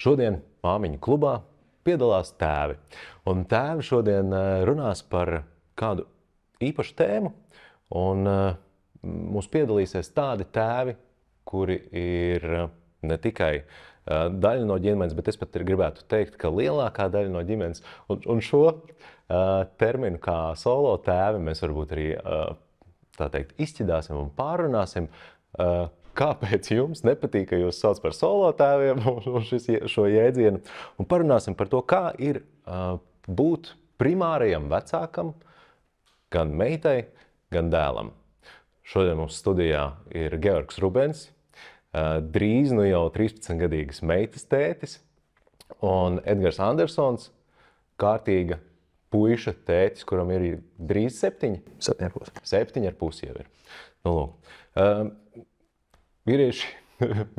Šodien māmiņu klubā piedalās tēvi. Un tēvi šodien runās par kādu īpašu tēmu. Un mums piedalīsies tādi tēvi, kuri ir ne tikai daļa no ģimenes, bet es pat gribētu teikt, ka lielākā daļa no ģimenes. Un šo terminu kā solo tēvi mēs varbūt arī tā teikt izķidāsim un pārunāsim. Kāpēc jums nepatīk, ka jūs sauc par solo tēviem un šo jēdzienu? Un parunāsim par to, kā ir būt primārajam vecākam, gan meitai, gan dēlam. Šodien mums studijā ir Georgs Rubens, drīz nu jau 13-gadīgas meitas tētis, un Edgars Andersons, kārtīga puiša tētis, kuram ir drīz 7? 7,5. 7,5 jau ir. Nu, lūk. Vīrieši,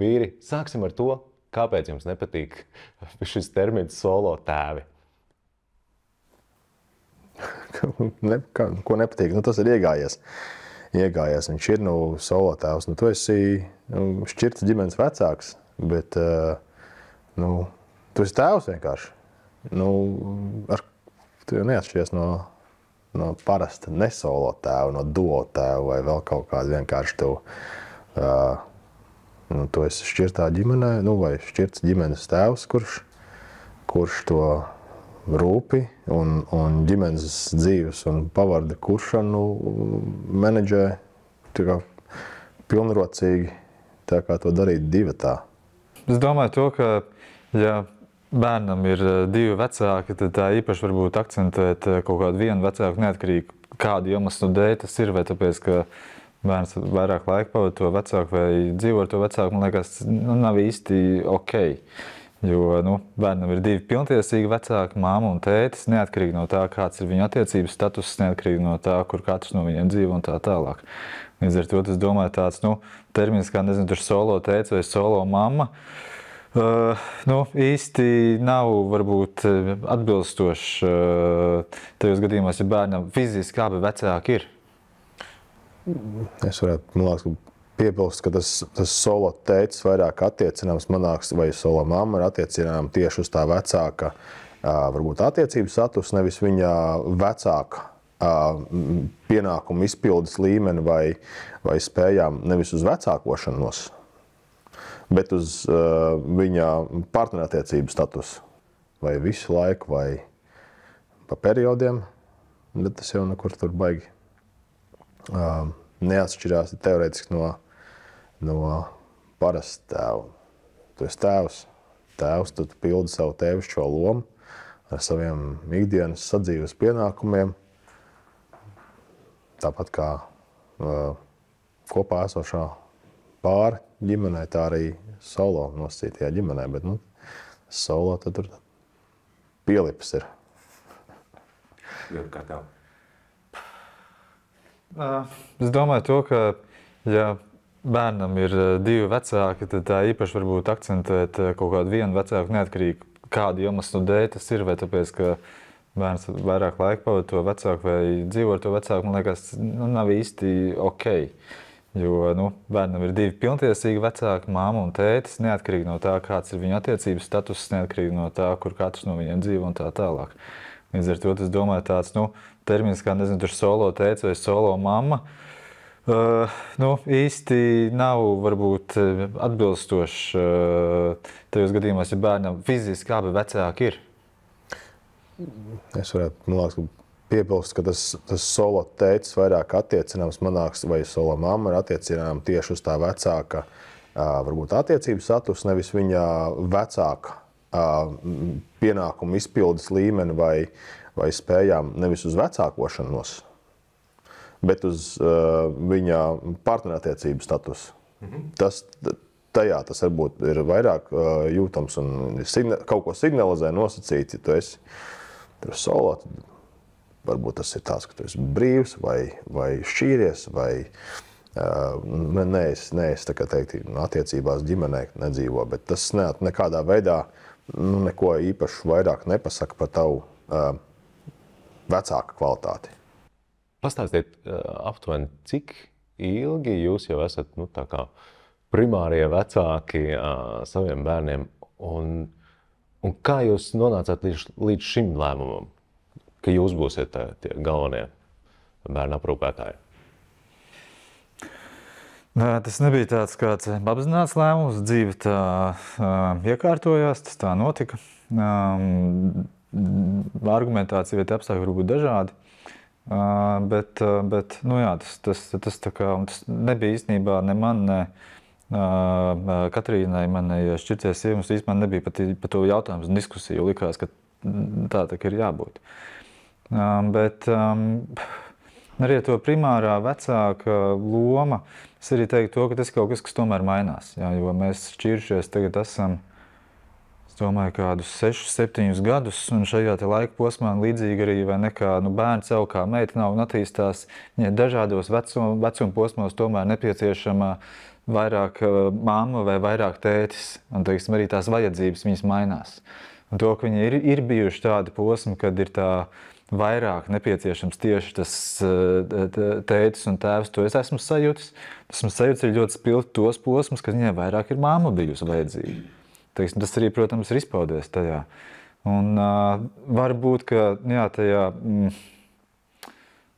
vīri, sāksim ar to, kāpēc jums nepatīk šis termins solo tēvi? Ko nepatīk? Nu, tas ir iegājies. Viņš ir solo tēvs. Tu esi šķirts ģimenes vecāks, bet tu esi tēvs vienkārši. Tu jau neatšķiries no parasta nesolo tēva, no duo tēva vai vēl kaut kāda vienkārši tev. Tu esi šķirtā ģimenē, vai šķirts ģimenes tēvs, kurš to rūpi un ģimenes dzīves un pavarda kuršanu menedžē tā kā pilnrocīgi, tā kā to darīt divatā. Es domāju to, ka ja bērnam ir 2 vecāki, tad tā īpaši varbūt akcentēt kaut kādu vienu vecāku neatkarīgi, kādu iemeslu dēļ tas ir, vai tāpēc, ka bērns vairāk laika pavada to vecāku vai dzīvo ar to vecāku, man liekas, nav īsti ok. Jo bērnam ir 2 pilntiesīgi vecāki, māma un tētis, neatkarīgi no tā, kāds ir viņu attiecības status, neatkarīgi no tā, kur katrs no viņiem dzīvo un tā tālāk. Līdz ar to, es domāju, tāds termins kā, nezinu, tur solo tētis vai solo mamma, īsti nav varbūt atbilstošs tajos gadījumos, ja bērnam fiziski abi vecāki ir. Es varētu, man liekas, piebilst, ka tas solo tētis vairāk attiecināms manāks, vai solo mamma ir attiecināma tieši uz tā vecāka, varbūt attiecības status, nevis viņa vecāka pienākumu izpildes līmeni vai spējām, nevis uz vecākošanos, bet uz viņa partnerattiecību status, vai visu laiku, vai pa periodiem, bet tas jau nekur tur baigi. Neatšķirās teorētiski no parasta tēva. Tu esi tēvs, tu pildi savu tēvišķo lomu ar saviem ikdienas sadzīves pienākumiem. Tāpat kā kopā esošā pāra ģimenē, tā arī solo nosacītajā ģimenē, bet solo tad tur pielipas ir. Ļoti kā tev. Es domāju to, ka ja bērnam ir 2 vecāki, tad tā īpaši varbūt akcentēt kaut kādu vienu vecāku neatkarīgi, kādu iemeslu dēļ tas ir, vai tāpēc, ka bērns vairāk laika pavada to vecāku vai dzīvo ar to vecāku, man liekas, nav īsti ok. Jo bērnam ir 2 pilntiesīgi vecāki, māma un tētis, neatkarīgi no tā, kāds ir viņu attiecības status, neatkarīgi no tā, kur katrs no viņiem dzīvo un tā tālāk. Līdz ar to, es domāju, tāds termins kā, nezinu, tur solo tētis vai solo mamma, īsti nav varbūt atbilstošs tajos gadījumos, ja bērnam fiziski abi vecāki ir. Es varētu, man liekas, piebilst, ka tas solo tētis vairāk attiecināms manāks, vai solo mamma ir attiecināma tieši uz tā vecāka, varbūt attiecības status, nevis viņa vecāka pienākumu izpildes līmeni vai spējām, nevis uz vecākošanos, bet uz viņa partnerattiecību status. Tas varbūt ir vairāk jūtams un kaut ko signalizē nosacīt, ja tu esi solo, tad varbūt tas ir tāds, ka tu esi brīvs vai šķīries, vai neesi tā kā teikt, attiecībās ģimenē nedzīvo, bet tas nekādā veidā neko īpaši vairāk nepasaka par tavu vecāka kvalitāti. Pastāstiet aptuveni, cik ilgi jūs jau esat tā kā primārie vecāki saviem bērniem, un Un kā jūs nonācāt līdz šim lēmumam, ka jūs būsiet tie galvenie bērnu aprūpētāji? Tas nebija tāds kāds apzināts lēmums. Dzīve tā iekārtojās, tas tā notika. Argumentācija vai apstākļi var būt dažādi. Bet nu jā, tas nebija īstenībā ne man, ne Katrīnai, manai šķirties sievai. Mums īstenībā nebija par to jautājumu diskusiju. Likās, ka tā ir jābūt. Bet arī to primārā vecāka loma, es arī teiktu to, ka tas kaut kas tomēr mainās. Jā, jo mēs šķiršies tagad esam, es domāju, kādus 6-7 gadus, un šajā laika posmā līdzīgi arī nekā bērns jau kā meita nav un attīstās. Viņai dažādos vecuma posmos tomēr nepieciešama vairāk mamma vai vairāk tētis, un teiksim, arī tās vajadzības viņas mainās. Un to, ka viņi ir bijuši tādi posmi, kad ir tā vairāk nepieciešams tieši tas tētis un tēvs, to es esmu sajūtis. Esmu sajūtis ir ļoti spilgti tos posmus, kad viņai vairāk ir mamma bijusi vajadzīga. Teiksim, tas arī, protams, ir izpaudies tajā. Un varbūt, ka jā, tajā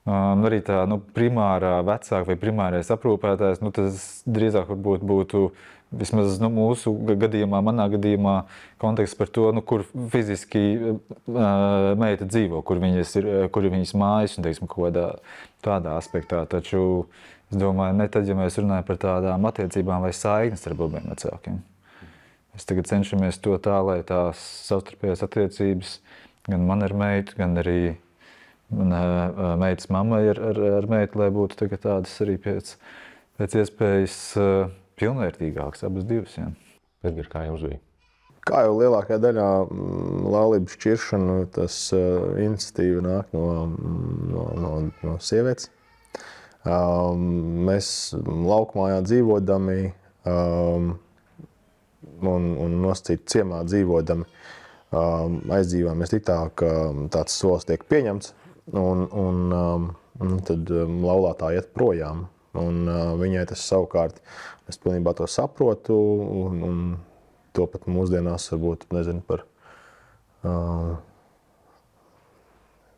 arī tā primārā vecāka vai primārais aprūpētājs, tas drīzāk varbūt būtu vismaz mūsu gadījumā, manā gadījumā, konteksts par to, kur fiziski meita dzīvo, kur viņas mājas un, teiksim, kaut kādā tādā aspektā. Taču, es domāju, ne tad, ja mēs runājam par tādām attiecībām vai saiknes ar abiem vecākiem. Mēs tagad cenšamies to tā, lai tās savstarpējās attiecības gan man ar meitu, gan arī meitas mammai ar meitu, lai būtu tagad tādas arī pēc iespējas pilnvērtīgāks abas divas. Edgar, kā jums bija? Kā jau lielākajā daļā laulību šķiršanu, tas iniciatīva nāk no sievietes. Mēs laukmājā dzīvodami un nosacīt ciemā dzīvodami aizdzīvāmies tik tā, ka tāds solis tiek pieņemts un tad laulātā iet projām. Un viņai tas savukārt, es pilnībā to saprotu, un to pat mūsdienās varbūt, nezinu par,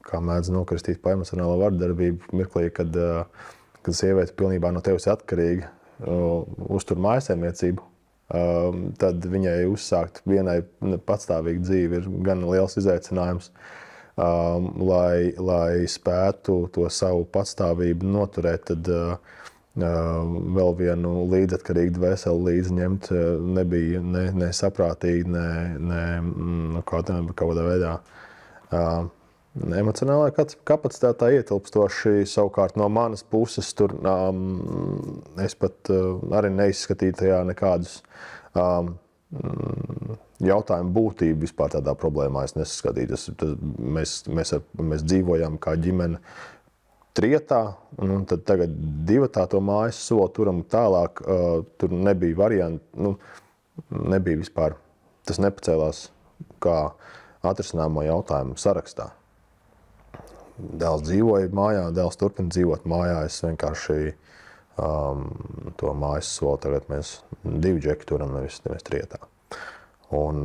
kā mēdz nokristīt pa emocionālo vardarbību mirklī, kad sieviete pilnībā no tevis atkarīga, uztur mājsaimniecību, tad viņai uzsākt vienai patstāvīgu dzīvi ir gan liels izaicinājums, lai spētu to savu patstāvību noturēt, tad vēl vienu līdzatkarīgu dvēseli līdzi ņemt nebija ne saprātīgi, ne kādā veidā emocionālā kapacitātē ietilpstoši. Savukārt no manas puses tur es pat arī neizskatīju tajā nekādus jautājumu būtību vispār tādā problēmā. Es nesaskatīju. Mēs dzīvojam kā ģimene trietā, un tad tagad divatā to mājas soli turam tālāk. Tur nebija varianti, nebija vispār. Tas nepacēlās kā atrisināmo jautājumu sarakstā. Dēls dzīvoja mājā, dēls turpina dzīvot mājā. Es vienkārši to mājas soli tagad mēs 2 džeki turam, nevis trietā. Un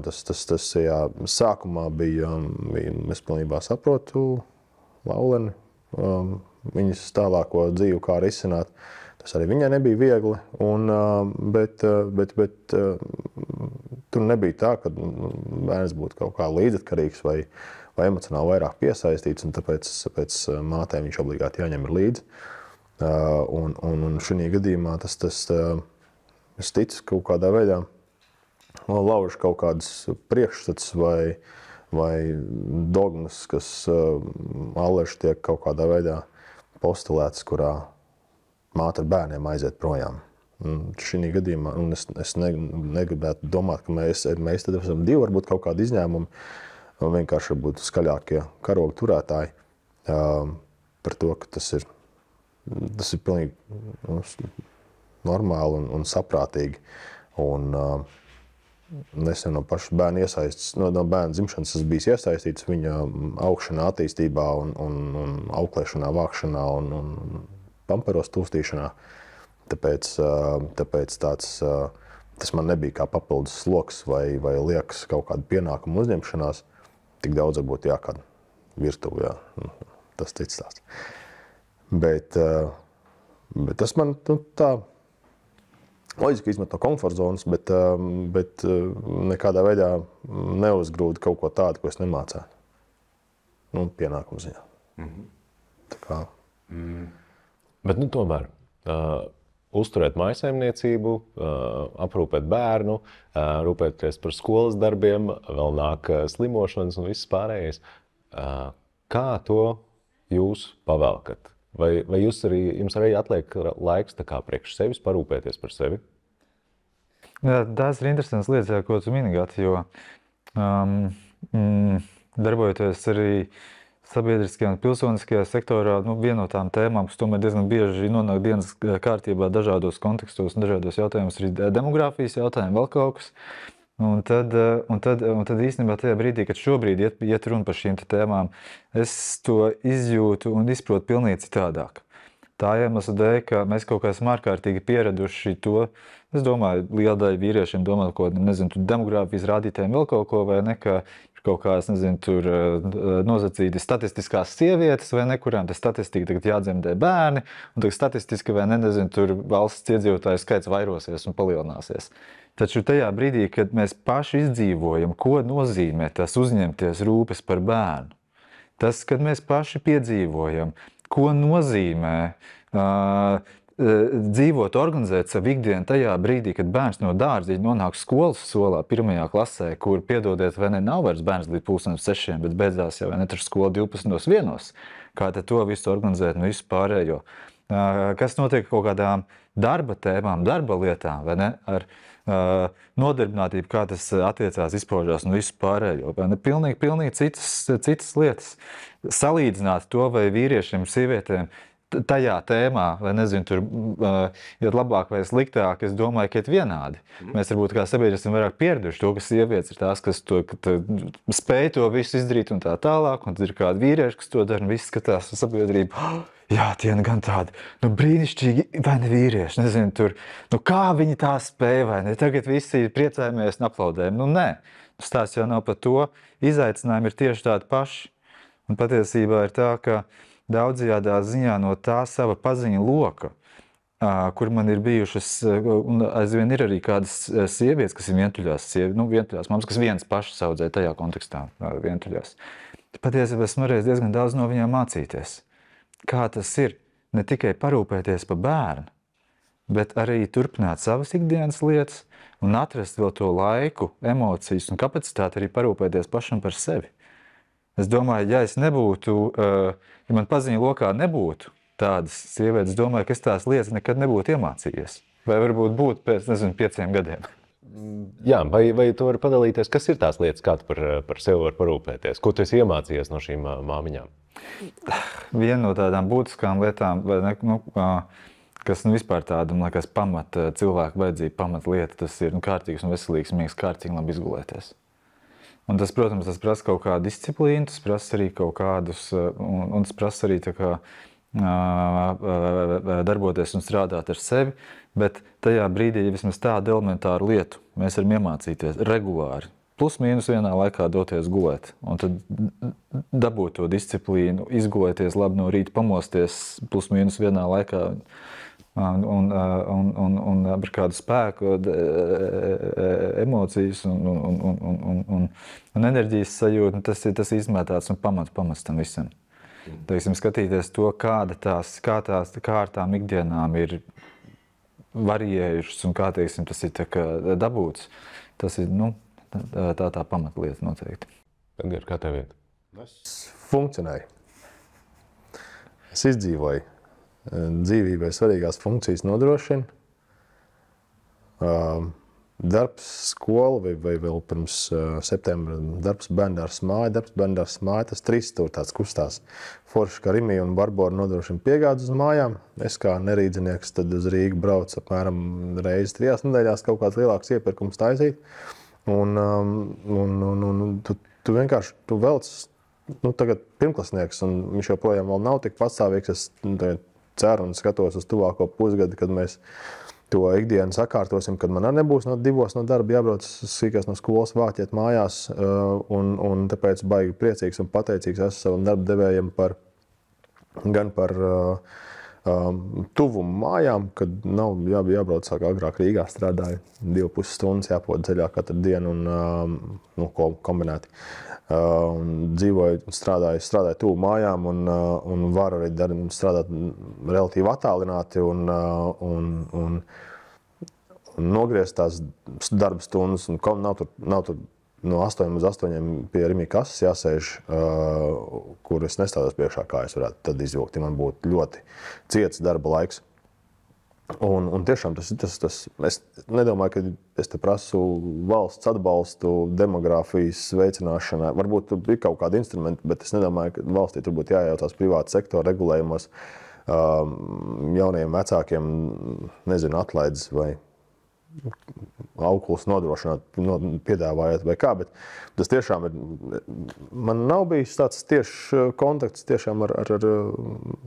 tas sākumā bija, es pilnībā saprotu lauleni, viņas tālāko dzīvi, kā risināt. Tas arī viņai nebija viegli, bet tur nebija tā, ka bērns būtu kaut kā līdzatkarīgs vai emocionāli vairāk piesaistīts, un tāpēc mātei viņš obligāti jāņem ir līdzi. Un šajā gadījumā tas es ticu kaut kādā veidā lauž kaut kādas priekšstats vai dogmas, kas alleži tiek kaut kādā veidā postulēts, kurā māte ar bērniem aiziet projām. Šī gadījumā, un es negribētu domāt, ka mēs tad esam 2 varbūt kaut kādi izņēmumi, vienkārši būtu skaļākie karogu turētāji par to, ka tas ir pilnīgi normāli un saprātīgi. Un es jau no paša bērna iesaistīts, no bērna dzimšanas es biju iesaistīts viņa augšanā, attīstībā un auklēšanā, vākšanā un pamperos tūstīšanā. Tāpēc tas man nebija kā papildus sloks vai liekas kaut kāda pienākuma uzņemšanās. Tik daudz varbūt jākāda virtuvi, jā. Tas cits stāsts. Bet tas man tā loģiski izmet no komforta zonas, bet nekādā veidā neuzgrūda kaut ko tādu, ko es nemācētu. Pienākumu ziņā. Tā kā. Bet tomēr uzturēt mājsaimniecību, aprūpēt bērnu, rūpēties par skolas darbiem, vēl nāk slimošanas un viss pārējais. Kā to jūs pavelkat? Vai jums arī atliek laiks tā kā priekš sevis parūpēties par sevi? Jā, tās ir interesantas lietas, ko tu mini, Gati, jo darbojoties arī sabiedriskajā un pilsoniskajā sektorā, viena no tām tēmām, kas tomēr diezgan bieži nonāk dienas kārtībā dažādos kontekstos un dažādos jautājumus, ir demogrāfijas jautājumi, vēl kaut kas. Un tad īstenībā tajā brīdī, kad šobrīd iet runa par šīm tēmām, es to izjūtu un izprotu pilnīgi citādāk. Tā iemesla dēļ, ka mēs kaut kā esam ārkārtīgi pieraduši to, es domāju, liela daļa vīriešiem domā, ko, demogrāfijas rādītājiem vēl kaut ko, vai ne, ka kaut kā, tur nozacīti statistiskās sievietes, vai ne, kurām te statistika tagad jādzemdē bērni, un tagad statistiski, vai ne, tur valsts iedzīvotāju skaits vairosies un palielināsies. Taču tajā brīdī, kad mēs paši izdzīvojam, ko nozīmē tas uzņemties rūpes par bērnu, tas, kad mēs paši piedzīvojam, ko nozīmē dzīvot, organizēt savu ikdienu tajā brīdī, kad bērns no dārziņa nonāk skolas solā 1. klasē, kur, piedodiet, vai ne, nav vairs bērns līdz 6:00, bet beidzās jau, vai ne, tur skola 12:01. Kā tad to visu organizēt un visu pārējo? Kas notiek kaut kādām darba tēmām, darba lietām, vai ne, ar nodarbinātību, kā tas attiecās, izpaužās un visu pārējo. Vai ne? Pilnīgi citas lietas. Salīdzināt to, vai vīriešiem, sievietēm tajā tēmā, vai nezinu, tur iet labāk vai sliktāk, es domāju, ka iet vienādi. Mēs varbūt kā sabiedrība esam vairāk pieraduši to, ka sievietes ir tās, kas to spēj to visu izdarīt un tā tālāk, un tad ir kādi vīrieši, kas to dara, un viss skatās sabiedrība. Jā, tie gan tādi, brīnišķīgi, vai ne vīrieši, nezinu, tur, kā viņi tā spēja, vai ne, tagad visi priecājamies un aplaudējam. Nē, stāsts jau nav par to, izaicinājumi ir tieši tādi paši. Un patiesībā ir tā, ka daudzajādā ziņā no tā sava paziņa loka, kur man ir bijušas, un aizvien ir arī kādas sievietes, kas ir vientuļās, vientuļās mammas, kas vienas pašas audzē tajā kontekstā vientuļās. Patiesībā esmu varējis diezgan daudz no viņām mācīties. Kā tas ir ne tikai parūpēties par bērnu, bet arī turpināt savas ikdienas lietas un atrast vēl to laiku, emocijas un kapacitāti arī parūpēties pašam par sevi. Es domāju, ja es nebūtu, ja man paziņa lokā nebūtu tādas sievietes, domāju, ka es tās lietas nekad nebūtu iemācījies. Vai varbūt būtu pēc, 5 gadiem. Jā, vai tu vari padalīties, kas ir tās lietas, kā tu par sevi var parūpēties? Ko tu esi iemācījies no šīm māmiņām? Viena no tādām būtiskām lietām, kas vispār tāda, man liekas, cilvēku vajadzība pamatlieta, tas ir kārtīgs un veselīgs miegs, kārtīgi labi izgulēties. Un tas, protams, tas prasa kaut kādu disciplīnu, tas prasa arī kaut kādus, un tas prasa arī tā kā darboties un strādāt ar sevi, bet tajā brīdī, ja vismaz tādu elementāru lietu, mēs varam iemācīties regulāri, plus mīnus vienā laikā doties gulēt, un tad dabūt to disciplīnu, izgulēties labi no rīta, pamosties plus mīnus vienā laikā, un ar kādu spēku, emocijas un enerģijas sajūtu, tas izmētāts un pamats tam visam. Teiksim, skatīties to, kā ar tām ikdienām ir variējušas un kā, teiksim, tas ir dabūts, tas ir, tā pamatlieta noteikti. Edgar, kā tev iet? Es funkcionēju. Es izdzīvoju. Dzīvībai svarīgās funkcijas nodrošina. Darbs, skola vai vēl pirms septembra darbs bērndārs māja, tas 3 stūri tāds kustās. Forši, kā Rimija un Barbora nodrošina piegādes uz mājām. Es kā nerīdzinieks tad uz Rīgu braucu apmēram reizi 3 nedēļās kaut kāds lielāks iepirkums taisīt. Un tu vienkārši, tu velc, tagad pirmklasnieks, un viņš joprojām vēl nav tik pastāvīgs. Es ceru un skatos uz tuvāko pusgadu, kad mēs to ikdienas sakārtosim, kad man arī nebūs no 2 no darba jābrauc sīkās no skolas vāķiet mājās, un tāpēc baigi priecīgs un pateicīgs esmu savam darba devējiem gan par tuvumu mājām, kad nav jābrauc sāk agrāk Rīgā strādāju, 2,5 stundas jāpod ceļā katru dienu un kombinēti. Dzīvoju, strādāju tuvu mājām un varu arī strādāt relatīvi attālināti un nogriezt tās darba stundas. Nav tur no 8 līdz 8 pie Rimī kases jāsēž, kur es nestādos priekšā, kā es varētu tad izvilkt, ja man būtu ļoti ciets darba laiks. Un tiešām tas, es nedomāju, ka es te prasu valsts atbalstu demogrāfijas veicināšanai. Varbūt tur ir kaut kādi instrumenti, bet es nedomāju, ka valstī tur būtu jājautās privāta sektora regulējumos jauniem vecākiem, nezinu, atlaides vai auklus nodrošināt, piedāvājot vai kā, bet tas tiešām ir, man nav bijis tāds tieši kontakts tiešām ar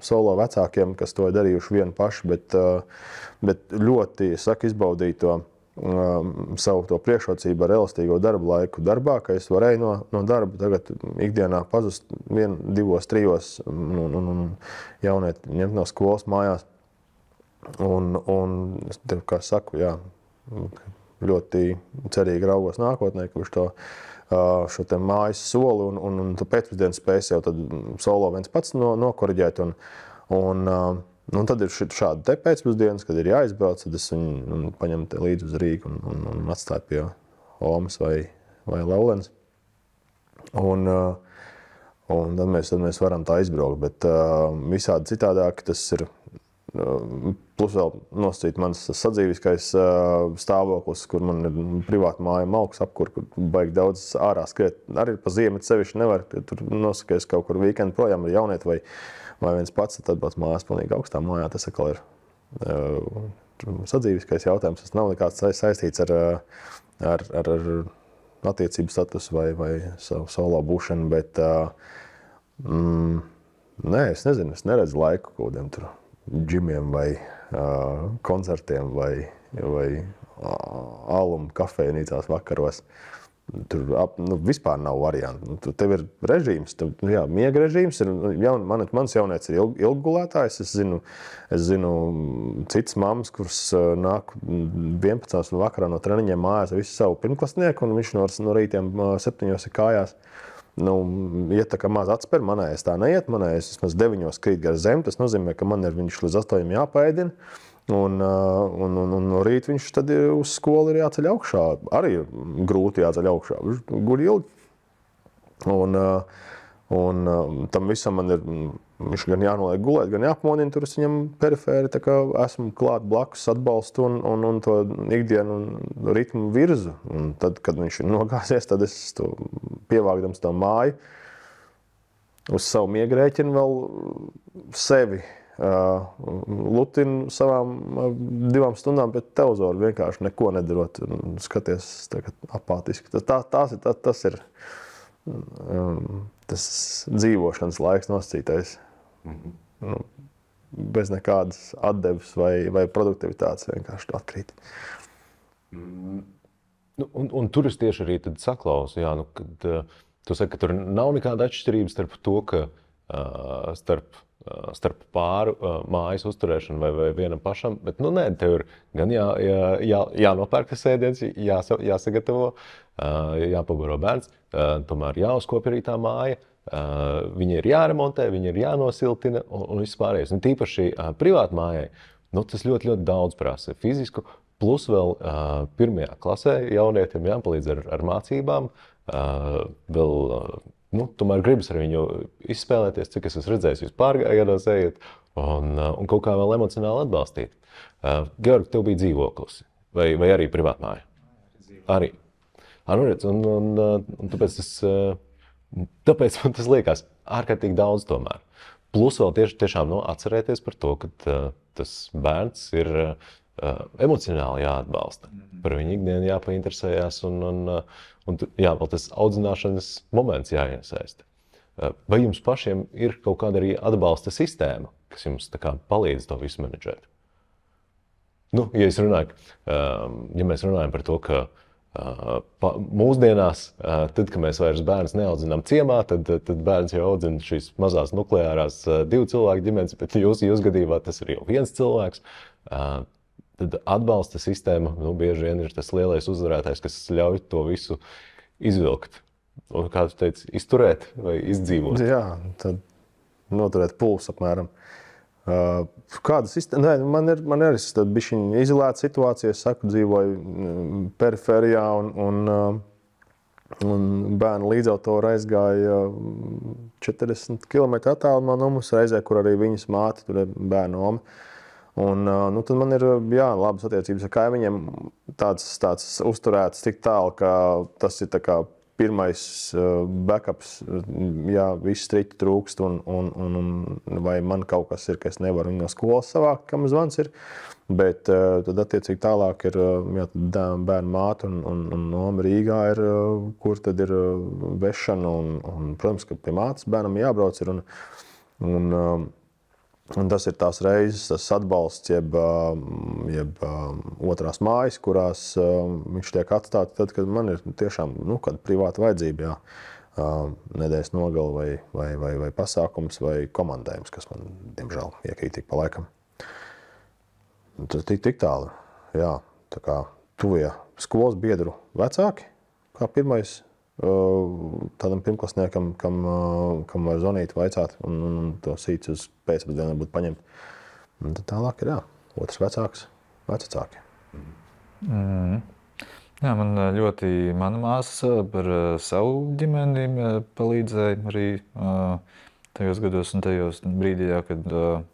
solo vecākiem, kas to ir darījuši vieni paši, bet ļoti, saku, izbaudīju to savu to priekšrocību ar elastīgo darba laiku darbā, ka es varēju no darba tagad ikdienā pazust 1, 2, 3 un jaunieti ņemt no skolas mājās. Un es tev, kā saku, jā, ļoti cerīgi raugos nākotnē, ka viņš šo te mājas soli un tu pēcpusdienas spēs jau tad solo viens pats nokoriģēt. Un tad ir šādi te pēcpusdienas, kad ir jāizbrauc, tad es viņu paņemu līdzi uz Rīgu un atstāju pie Omas vai Laulens. Un tad mēs varam tā izbraukt, bet visādi citādāk tas ir. Plus vēl nosacīt mans sadzīviskais stāvoklis, kur man ir privāta māja Malkas apkur, kur baigi daudz ārā skriet. Arī pa ziemu sevišķi nevar, tur nosakies kaut kur weekendu projām ar jaunieti vai viens pats, tad atbrauc mājās pilnīgi augstā mājā. Tas atkal ir sadzīviskais jautājums. Tas nav nekāds saistīts ar attiecību statusu vai savu solo būšanu, bet nē, es nezinu, es neredzu laiku kaut kādiem tur džimiem vai koncertiem vai alum kafejnīcās vakaros. Tur vispār nav variantu. Tev ir režīms, miega režīms. Mans jaunietis ir ilggulētājs. Es zinu citas mammas, kuras nāk 11 vakarā no treniņiem mājās ar visu savu pirmklasnieku, un viņš no rītiem 7 ir kājās. Iet tā kā maz atspēr, manējais tā neiet, manējais vismaz 9 krīt gar zemi, tas nozīmē, ka man ir viņš līdz 8 jāpaēdina, un no rīta viņš tad uz skolu ir jāceļ augšā, arī grūti jāceļ augšā, viņš guļ ilgi, un tam visam man ir, viņš gan jānoliek gulēt, gan jāpamodina, tur es viņam perifēri, tā kā esmu klāt blakus, atbalstu un to ikdienu un ritmu virzu. Un tad, kad viņš ir nogāzies, tad es to pievākdams to māju uz savu miegrēķinu vēl sevi lutinu savām 2 stundām pēc televizoru, vienkārši neko nedarot un skaties tagad apātiski. Tas ir tas dzīvošanas laiks nosacītais. Bez nekādas atdeves vai produktivitātes vienkārši atkrīt. Un tur es tieši arī tad saklausu, kad tu saki, ka tur nav nekāda atšķirība starp to, ka starp pāru mājas uzturēšanu vai vienam pašam, bet nē, tev ir gan jānopērk tas ēdiens, jāsagatavo, jāpabaro bērns, tomēr jāuzkopja arī tā māja, viņi ir jāremontē, viņi ir jānosiltina un viss pārējais. Un tīpaši privāti mājai, tas ļoti, ļoti daudz prasa fizisku, plus vēl 1. klasē jaunietim jāpalīdz ar mācībām, vēl tomēr gribas ar viņu izspēlēties, cik es esmu redzējis, jūs pārgājienos ejat un kaut kā vēl emocionāli atbalstīt. Georgi, tev bija dzīvoklis vai arī privātmāja? Arī. Un tāpēc man tas liekas ārkārtīgi daudz tomēr. Plus vēl tiešām atcerēties par to, ka tas bērns ir emocionāli jāatbalsta. Par viņu ikdienu jāpainteresējās un vēl tas audzināšanas moments jāiesaista. Vai jums pašiem ir kaut kāda arī atbalsta sistēma, kas jums tā kā palīdz to visu menedžēt? Nu, ja mēs runājam par to, ka mūsdienās, tad, kad mēs vairs bērns neaudzinām ciemā, tad bērns jau audzina šīs mazās nukleārās 2 cilvēku ģimenes, bet jūsu gadījumā tas ir jau 1 cilvēks. Tad atbalsta sistēma bieži vien ir tas lielais uzvarētājs, kas ļauj to visu izvilkt. Un, kā tu teici, izturēt vai izdzīvot? Jā, tad noturēt pulsu apmēram. Kāda sistēma? Nē, man ir arī bišķiņ izolēta situācija. Es saku, dzīvoju periferijā un bērnu līdzautori aizgāja 40 km attālumā no mums reizē, kur arī viņas māte, tur ir bērnu oma. Un tad man ir labas attiecības ar kaimiņiem, tāds uzturēts tik tālu, ka tas ir tā kā pirmais backups, ja viss striķi trūkst un vai man kaut kas ir, ka es nevaru viņu no skolas savākt, kam zvans ir. Bet tad attiecīgi tālāk ir bērnu māte un Noma Rīgā ir, kur tad ir vešana un protams, ka pie mātes bērnam jābrauc ir un tas ir tās reizes, tas atbalsts, jeb otrās mājas, kurās viņš tiek atstāts tad, kad man ir tiešām kāda privāta vajadzība, nedēļas nogala vai pasākums vai komandējums, kas man, diemžēl, iekrīt tik pa laikam. Tas tik tālu, jā, tā kā tuvie skolas biedru vecāki, kā pirmais, tādam pirmklasniekam, kam var zvanīt, vaicāt un to sīts uz pēcpusdienu būtu paņemt. Un tad tālāk ir, otrs vecāks, vecāki. Jā, man ļoti mana māsa par savu ģimeni palīdzēja arī tajos gados un tajos brīdījā, kad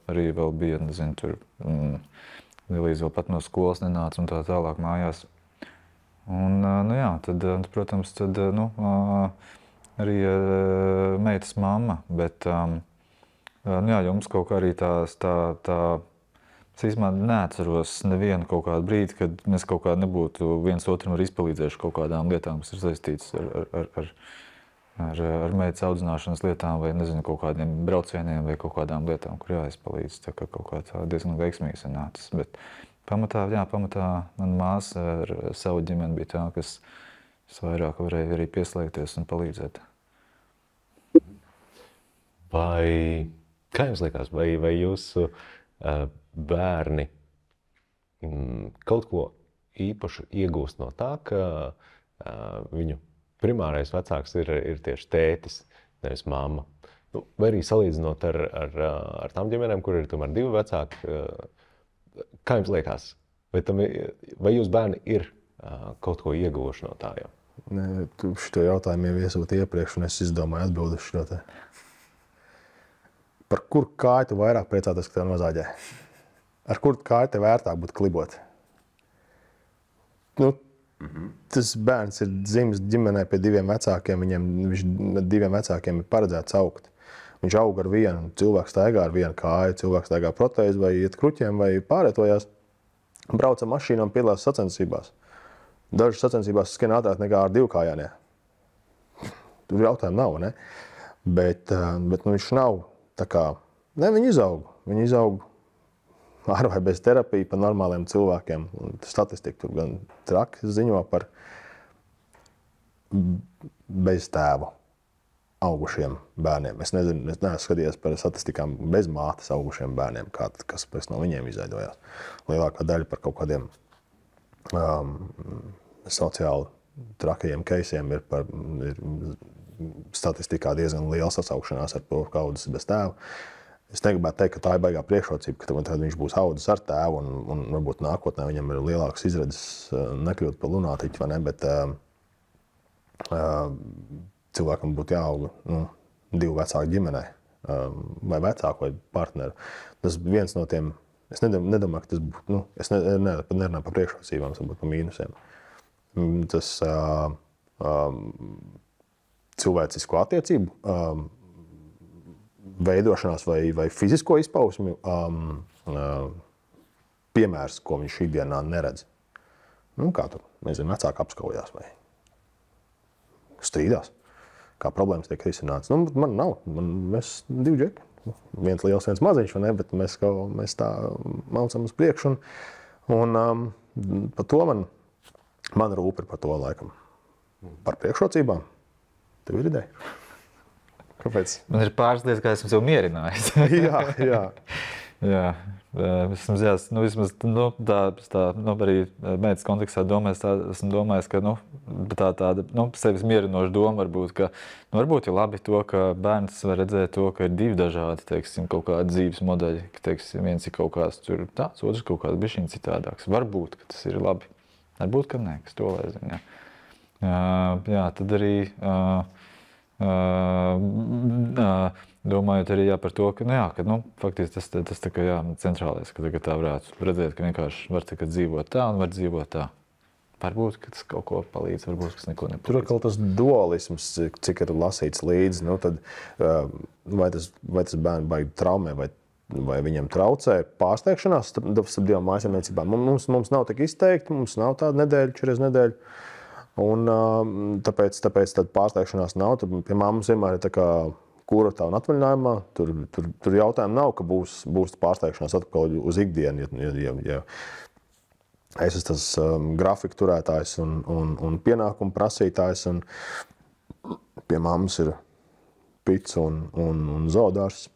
arī vēl bija, nezinu, tur Lilijas vēl pat no skolas nenāca un tā tālāk mājās. Un, tad, protams, arī meitas mamma, bet jums kaut kā arī es īstenībā neatceros nevienu kaut kādu brīdi, kad mēs kaut kā nebūtu viens otram arī izpalīdzējuši kaut kādām lietām, kas ir saistītas ar meitas audzināšanas lietām vai, nezinu, kaut kādiem braucieniem vai kaut kādām lietām, kur jāizpalīdz. Tā kā kaut kā tā diezgan veiksmīgi sanācis. Bet pamatā mana māsa ar savu ģimeni bija tā, kas vairāk varēja arī pieslēgties un palīdzēt. Vai, kā jums liekas, vai jūsu bērni kaut ko īpašu iegūst no tā, ka viņu primārais vecāks ir tieši tētis, nevis mamma? Vai arī salīdzinot ar tām ģimenēm, kur ir tomēr 2 vecāki, kā jums liekas, vai jūs bērni ir kaut ko ieguvuši no tā jau? Nē, tu šo jautājumu jau iesūti iepriekš, un es izdomāju atbildi uz šo te. Par kur kāju tu vairāk priecāties, ka tev nozāģē? Ar kur kāju tev vērtāk būt klibot? Tas bērns ir dzimis ģimenē pie 2 vecākiem, viņš 2 vecākiem ir paredzēts augt. Viņš aug ar vienu, cilvēks staigā ar vienu kāju, cilvēks staigā protēzi vai iet kruķiem vai pārvietojās, brauc ar mašīnu un piedalās sacensībās. Dažas sacensībās skrien ātrāk nekā ar 2 kājāniem. Tur jautājumu nav, ne? Bet viņš nav tā kā, viņi izaug ar vai bez terapiju par normāliem cilvēkiem. Statistika tur gan traki ziņo par bez tēvu augušiem bērniem. Es nezinu, es neesmu skatījies par statistikām bez mātes augušiem bērniem, kas pēc no viņiem izveidojās. Lielākā daļa par kaut kādiem sociāli trakajiem keisiem ir statistikā diezgan liela sasaukšanās ar to, ka audzis bez tēva. Es negribētu teikt, ka tā ir baigā priekšrocība, ka tad viņš būs audzis ar tēvu un varbūt nākotnē viņam ir lielāks izredzes nekļūt par lunātiķu, vai ne, bet cilvēkam būtu jāauga 2 vecāku ģimenē, vai vecāku vai partneru. Tas viens no tiem, es nedomāju, ka tas būtu, es nerunāju par priekšrocībām, tas būtu par mīnusiem. Tas cilvēcisko attiecību veidošanās vai fizisko izpausmi piemērs, ko viņš ikdienā neredz. Kā tur, nezinu, vecāki apskaujās vai strīdās. Kā problēmas tiek risināts. Man nav. Mēs 2 džeki. Viens liels, viens maziņš, vai ne? Bet mēs tā maucam uz priekšu. Un par to man rūp ir par to laikam. Par priekšrocībām. Tev ir ideja? Kāpēc? Man ir pāris lietas, kā esmu sev mierinājis. jā. Jā, vismaz, arī meitas kontekstā esmu domājis, ka tāda sevis mierinoša doma varbūt, ka varbūt ir labi to, ka bērns var redzēt to, ka ir divi dažādi, teiksim, kaut kādi dzīves modeļi, ka, teiksim, viens ir kaut kāds tur tāds, otrs kaut kāds bišķiņ citādāks. Varbūt, ka tas ir labi. Varbūt, ka nē, kas to lai zina. Jā, tad arī domājot arī par to, ka faktiski tas tā kā centrālais, ka tā varētu redzēt, ka vienkārši var dzīvot tā un var dzīvot tā. Varbūt, ka tas kaut ko palīdz, varbūt, kas neko nepalīdz. Tur ir kaut tas dualisms, cik ir lasīts līdzi, tad vai tas bērnu baigi traumē, vai viņam traucē pārsteigšanās starp divām mājsaimniecībām. Mums nav tik izteikti, mums nav tāda nedēļa, 4 nedēļu. Un tāpēc tad pārsteigšanās nav. Tad, pie mums vienmēr ir tā kā kura tā un atvaļinājumā. Tur jautājumu nav, ka būs pārsteigšanās atpakaļ uz ikdienu. Ja es esmu tas grafika turētājs un pienākumu prasītājs. Un pie mums ir pits un zoodārs.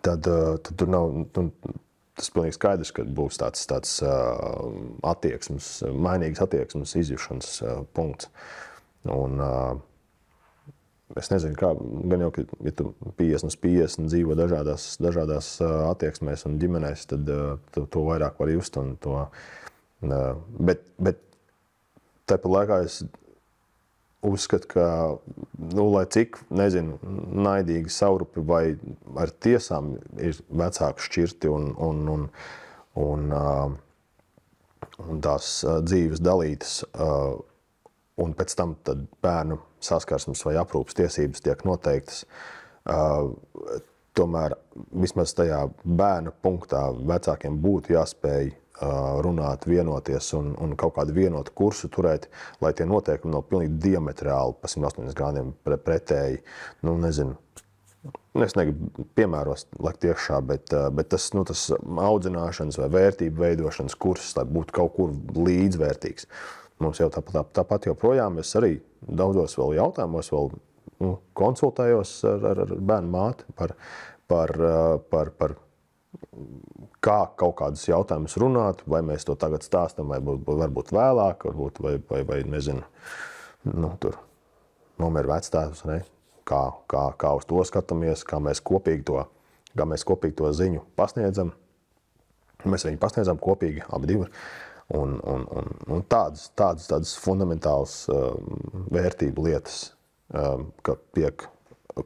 Tad tur nav... Tas pilnīgi skaidrs, ka būs tāds attieksmes, mainīgas attieksmes izjušanas punkts. Un es nezinu, kā, gan jau, ka ja tu 50/50 dzīvo dažādās attieksmēs un ģimenēs, tad to vairāk var just. Bet tāpat laikā es uzskatu, ka, lai cik, nezinu, naidīgi saurupi vai ar tiesām ir vecāki šķirti un tās dzīves dalītas, un pēc tam tad bērnu saskarsmes vai aprūpes tiesības tiek noteiktas, tomēr vismaz tajā bērna punktā vecākiem būtu jāspēj runāt, vienoties un kaut kādu vienotu kursu turēt, lai tie noteikumi nav pilnīgi diametrāli pa 180 grādiem pretēji. Nezinu, es negribu piemēros likt iekšā, bet tas audzināšanas vai vērtību veidošanas kurs, lai būtu kaut kur līdzvērtīgs. Mums jau tāpat joprojām es arī daudzos vēl jautājumos konsultējos ar bērnu māti par kā kaut kādus jautājumus runāt, vai mēs to tagad stāstam, vai varbūt vēlāk, vai nezinu, tur nomēr vectēvs, ne? Kā uz to skatāmies, kā mēs kopīgi to ziņu pasniedzam. Mēs viņu pasniedzam kopīgi, abi divi. Un tādas fundamentālas vērtību lietas, ka tiek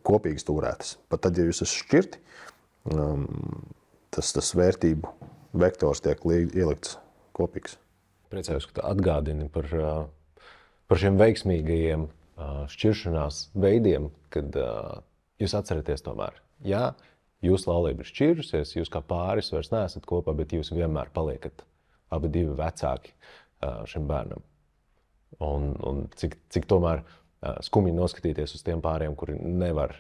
kopīgi stūrētas. Pat tad, ja jūs esat šķirti, tas vērtību vektors tiek ielikts kopīgs. Priecājos, ka tu atgādini par šiem veiksmīgajiem šķiršanās veidiem, kad jūs atceraties tomēr. Jā, jūsu laulība ir šķīrusies, jūs kā pāris vairs neesat kopā, bet jūs vienmēr paliekat abi divi vecāki šim bērnam. Un cik tomēr skumji noskatīties uz tiem pāriem, kuri nevar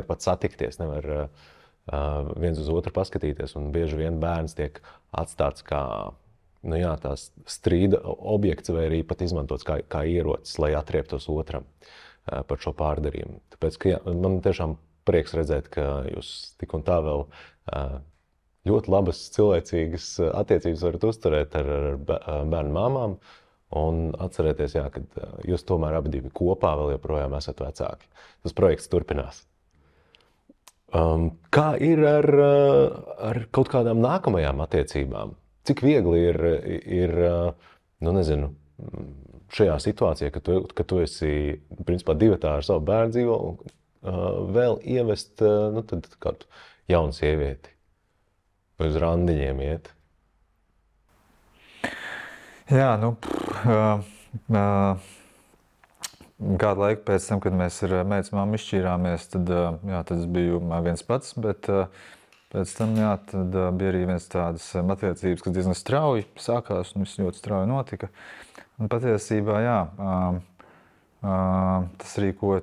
pat satikties, nevar viens uz otru paskatīties, un bieži vien bērns tiek atstāts kā tās strīda objekts, vai arī pat izmantots kā ierocis, lai atrieptos otram par šo pārdarījumu. Tāpēc, ka man tiešām prieks redzēt, ka jūs tik un tā vēl ļoti labas cilvēcīgas attiecības varat uzturēt ar bērnu māmām, un atcerēties, ka jūs tomēr abi divi kopā vēl joprojām esat vecāki. Tas projekts turpinās. Kā ir ar kaut kādām nākamajām attiecībām? Cik viegli ir šajā situācijā, ka tu esi principā divatā ar savu bērnu dzīvo, vēl ievest kādu jaunu sievieti vai uz randiņiem iet? Jā, kādu laiku pēc tam, kad mēs ar meitas māmu izšķīrāmies, tad es biju viens pats, bet pēc tam tad bija arī viens tādas attiecības, kas diezgan strauji sākās un viss ļoti strauji notika. Un patiesībā, tas arī, ko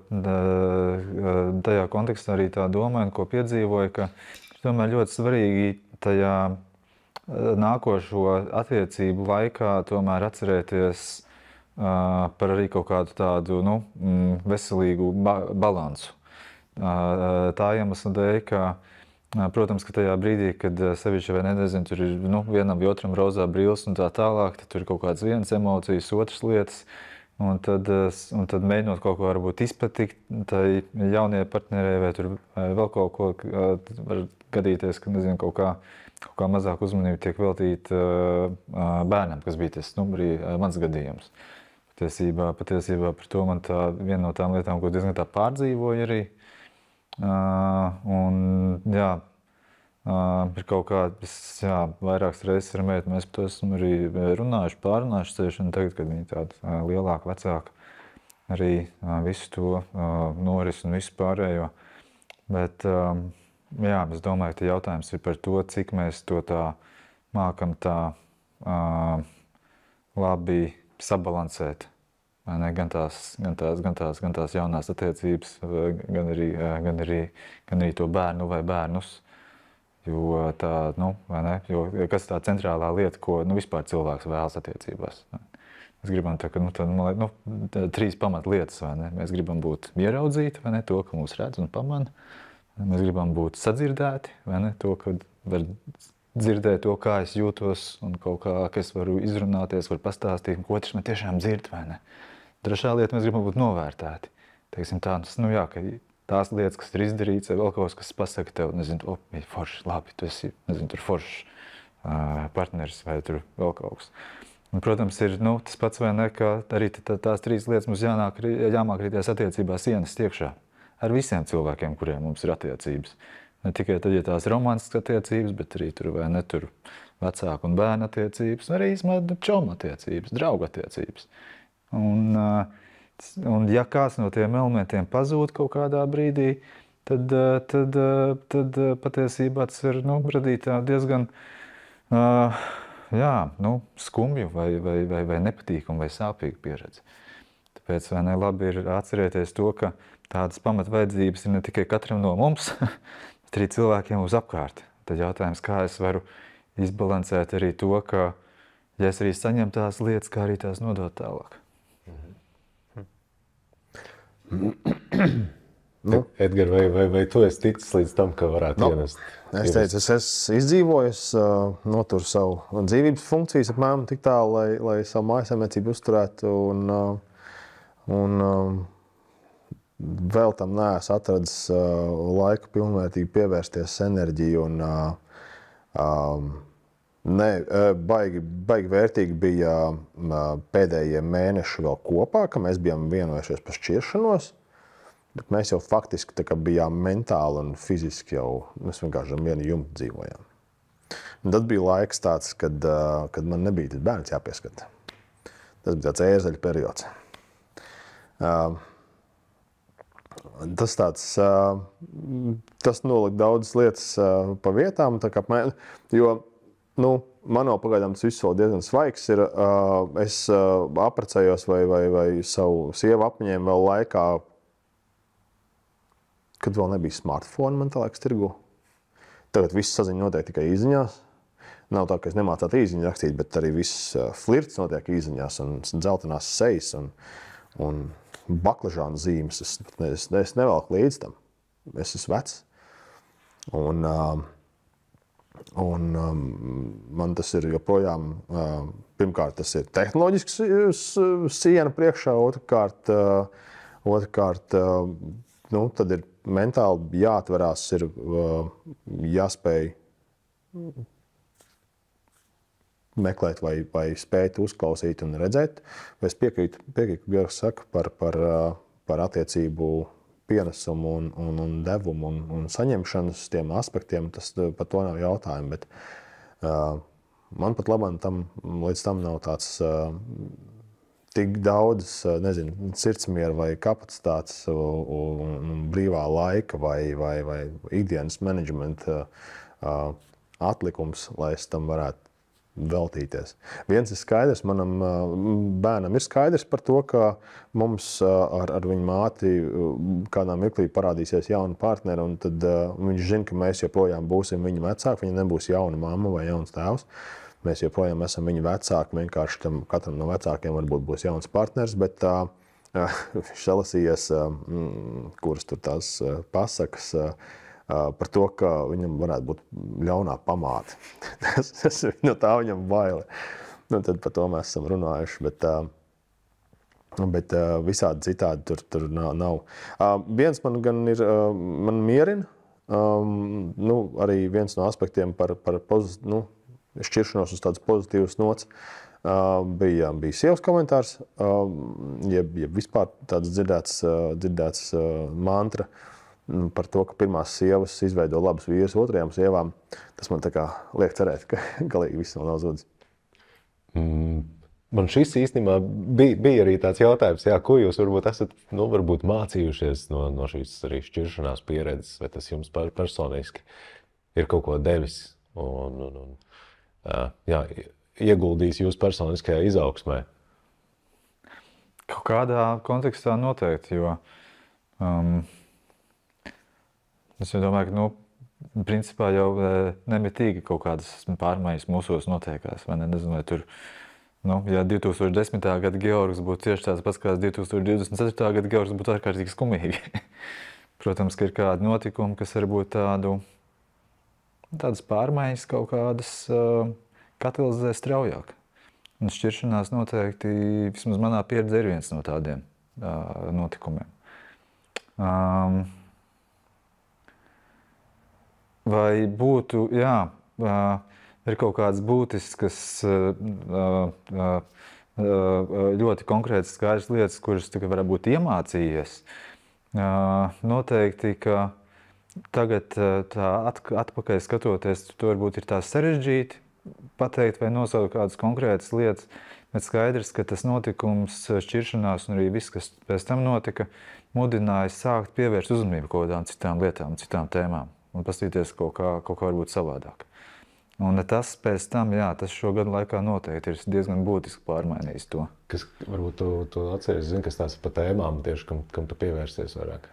tajā kontekstā arī tā domāju, ko piedzīvoju, ka tomēr ļoti svarīgi tajā nākošo attiecību laikā tomēr atcerēties par arī kaut kādu tādu veselīgu balansu. Tā iemesla dēļ, ka, protams, ka tajā brīdī, kad sevišķi vai nezinu, tur ir vienam vai otram rozā brīlis un tā tālāk, tad tur ir kaut kādas vienas emocijas, otras lietas. Un tad mēģinot kaut ko varbūt izpatikt tai jaunajai partnerei vai tur vēl kaut ko var gadīties, ka nezinu, kaut kā mazāk uzmanību tiek veltīta bērnam, kas bija tas arī mans gadījums. Patiesībā par to man tā viena no tām lietām, ko diezgan tā pārdzīvoja arī. Ir kaut kādas, vairākas reizes ar meitu mēs par to esam arī runājuši, pārunājuši ceļš, un tagad, kad viņi tāda lielāka, vecāka, arī visu to noris un visu pārējo. Bet, es domāju, ka jautājums ir par to, cik mēs to tā mākam tā labi sabalansēt. Gan tās jaunās attiecības, gan arī to bērnu vai bērnus. Jo tā, jo kas tā centrālā lieta, ko vispār cilvēks vēlas attiecībās. Mēs gribam tā, ka trīs pamatlietas, vai ne? Mēs gribam būt ieraudzīti, vai ne? To, ka mūs redz un pamana. Mēs gribam būt sadzirdēti, vai ne? To, ka var dzirdēt to, kā es jūtos un kaut kā, ka es varu izrunāties, varu pastāstīt, un otrs man tiešām dzird, vai ne? Trešā lieta, mēs gribam būt novērtēti. Teiksim tā, ka tās lietas, kas ir izdarīts, vai vēl kaut kas pasaka tev, nezinu, forši, labi, tu esi, nezinu, tur foršs partneris vai tur vēl kaut kas. Un, protams, ir tas pats, vai ne, ka arī tās trīs lietas mums jāmāk arī tās attiecībās ienest iekšā. Ar visiem cilvēkiem, kuriem mums ir attiecības. Ne tikai tad, ja tās romantiskas attiecības, bet arī tur, vai ne, tur vecāku un bērnu attiecības, un arī čomu attiecības, draugu attiecības. Un ja kāds no tiem elementiem pazūd kaut kādā brīdī, tad patiesībā tas var radīt diezgan skumju vai nepatīkamu vai sāpīgu pieredzi. Tāpēc labi ir atcerēties to, ka tādas pamatvajadzības ir ne tikai katram no mums, bet arī cilvēkiem uz apkārt. Tad jautājums, kā es varu izbalansēt arī to, ka ja es arī saņemu tās lietas, kā arī tās nodot tālāk. Edgar, vai tu esi ticis līdz tam, ka varētu ienest? Es teicu, es esmu izdzīvojis, noturu savu dzīvības funkcijas apmēram tik tālu, lai savu mājasēmniecību uzturētu. Un vēl tam neesmu atradis laiku pilnvērtīgi pievērsties enerģiju. Baigi vērtīgi bija pēdējie mēneši vēl kopā, ka mēs bijām vienojušies par šķiršanos, bet mēs jau faktiski tā kā bijām mentāli un fiziski jau, mēs vienkārši ar vienu jumtu dzīvojām. Un tad bija laiks tāds, kad man nebija tas bērns jāpieskata. Tas bija tāds ērzeļu periods. Tas nolika daudzas lietas pa vietām, tā kā jo man jau pagaidām tas viss vēl diezgan svaigs ir. Es apprecējos vai savu sievu apņēmu vēl laikā, kad vēl nebija smartphone, man tā liekas, tirgu. Tagad viss saziņa notiek tikai īziņās. Nav tā, ka es nemācētu īziņu rakstīt, bet arī viss flirts notiek īziņās un dzeltenās sejas un baklažānu zīmes. Es nevelku līdz tam. Es esmu vecs. Un man tas ir joprojām, pirmkārt, tas ir tehnoloģisks siena priekšā, otrkārt, tad ir mentāli jāatverās, ir jāspēj meklēt vai spēt uzklausīt un redzēt. Es piekrītu, Bjorks saka par attiecību pienesumu un devumu un saņemšanas tiem aspektiem, tas par to nav jautājumu, bet man pat labam līdz tam nav tāds tik daudz, nezinu, sirdsmiera vai kapacitātes un brīvā laika vai ikdienas menedžmenta atlikums, lai es tam varētu veltīties. Viens ir skaidrs, manam bērnam ir skaidrs par to, ka mums ar viņu māti kādā mirklī parādīsies jauna partneri, un tad viņš zina, ka mēs joprojām būsim viņa vecāki, viņa nebūs jauna mamma vai jauns tēvs. Mēs joprojām esam viņa vecāki, vienkārši katram no vecākiem varbūt būs jauns partners, bet viņš salasījies, kuras tur tās pasakas, par to, ka viņam varētu būt ļaunā pamāte. No tā viņam baili. Nu, tad par to mēs esam runājuši, bet visādi citādi tur nav. Viens man gan ir, man mierina, arī viens no aspektiem par šķiršanos uz tādas pozitīvas nots, bija sievas komentārs, jeb vispār tāds dzirdēts mantra, par to, ka pirmās sievas izveido labus vīrus otrajām sievām. Tas man tā kā liek cerēt, ka galīgi viss nav zudis. Man šis īstenībā bija arī tāds jautājums, ko jūs varbūt esat varbūt mācījušies no šīs arī šķiršanās pieredzes, vai tas jums personiski ir kaut ko devis un ieguldījis jūsu personiskajā izaugsmē? Kaut kādā kontekstā noteikti, jo es domāju, ka principā jau nemitīgi kaut kādas pārmaiņas mūsos notiekās. Nezinu, vai tur, ja 2010. gada Georgs būtu tieši tāds pats kā 2024. gada Georgs, būtu ārkārtīgi skumīgi. Protams, ka ir kādi notikumi, kas varbūt tādas pārmaiņas kaut kādas katalizē straujāk. Un šķiršanās noteikti, vismaz manā pieredzē, ir viens no tādiem notikumiem. Vai būtu, ir kaut kādas būtiskas, ļoti konkrētas skaidras lietas, kuras varētu būt iemācījies. Noteikti, ka tagad tā atpakaļ skatoties, to varbūt ir tā sarežģīti pateikt vai nosaukt kādas konkrētas lietas, bet skaidrs, ka tas notikums, šķiršanās un arī viss, kas pēc tam notika, mudināja sākt pievērst uzmanību kaut kādām citām lietām, citām tēmām. Un pastīties kaut kā varbūt savādāk. Un tas pēc tam, tas šo gadu laikā noteikti ir diezgan būtiski pārmainījis to. Kas varbūt tu atceries, kas tās pa tēmām tieši, kam tu pievērsties vairāk?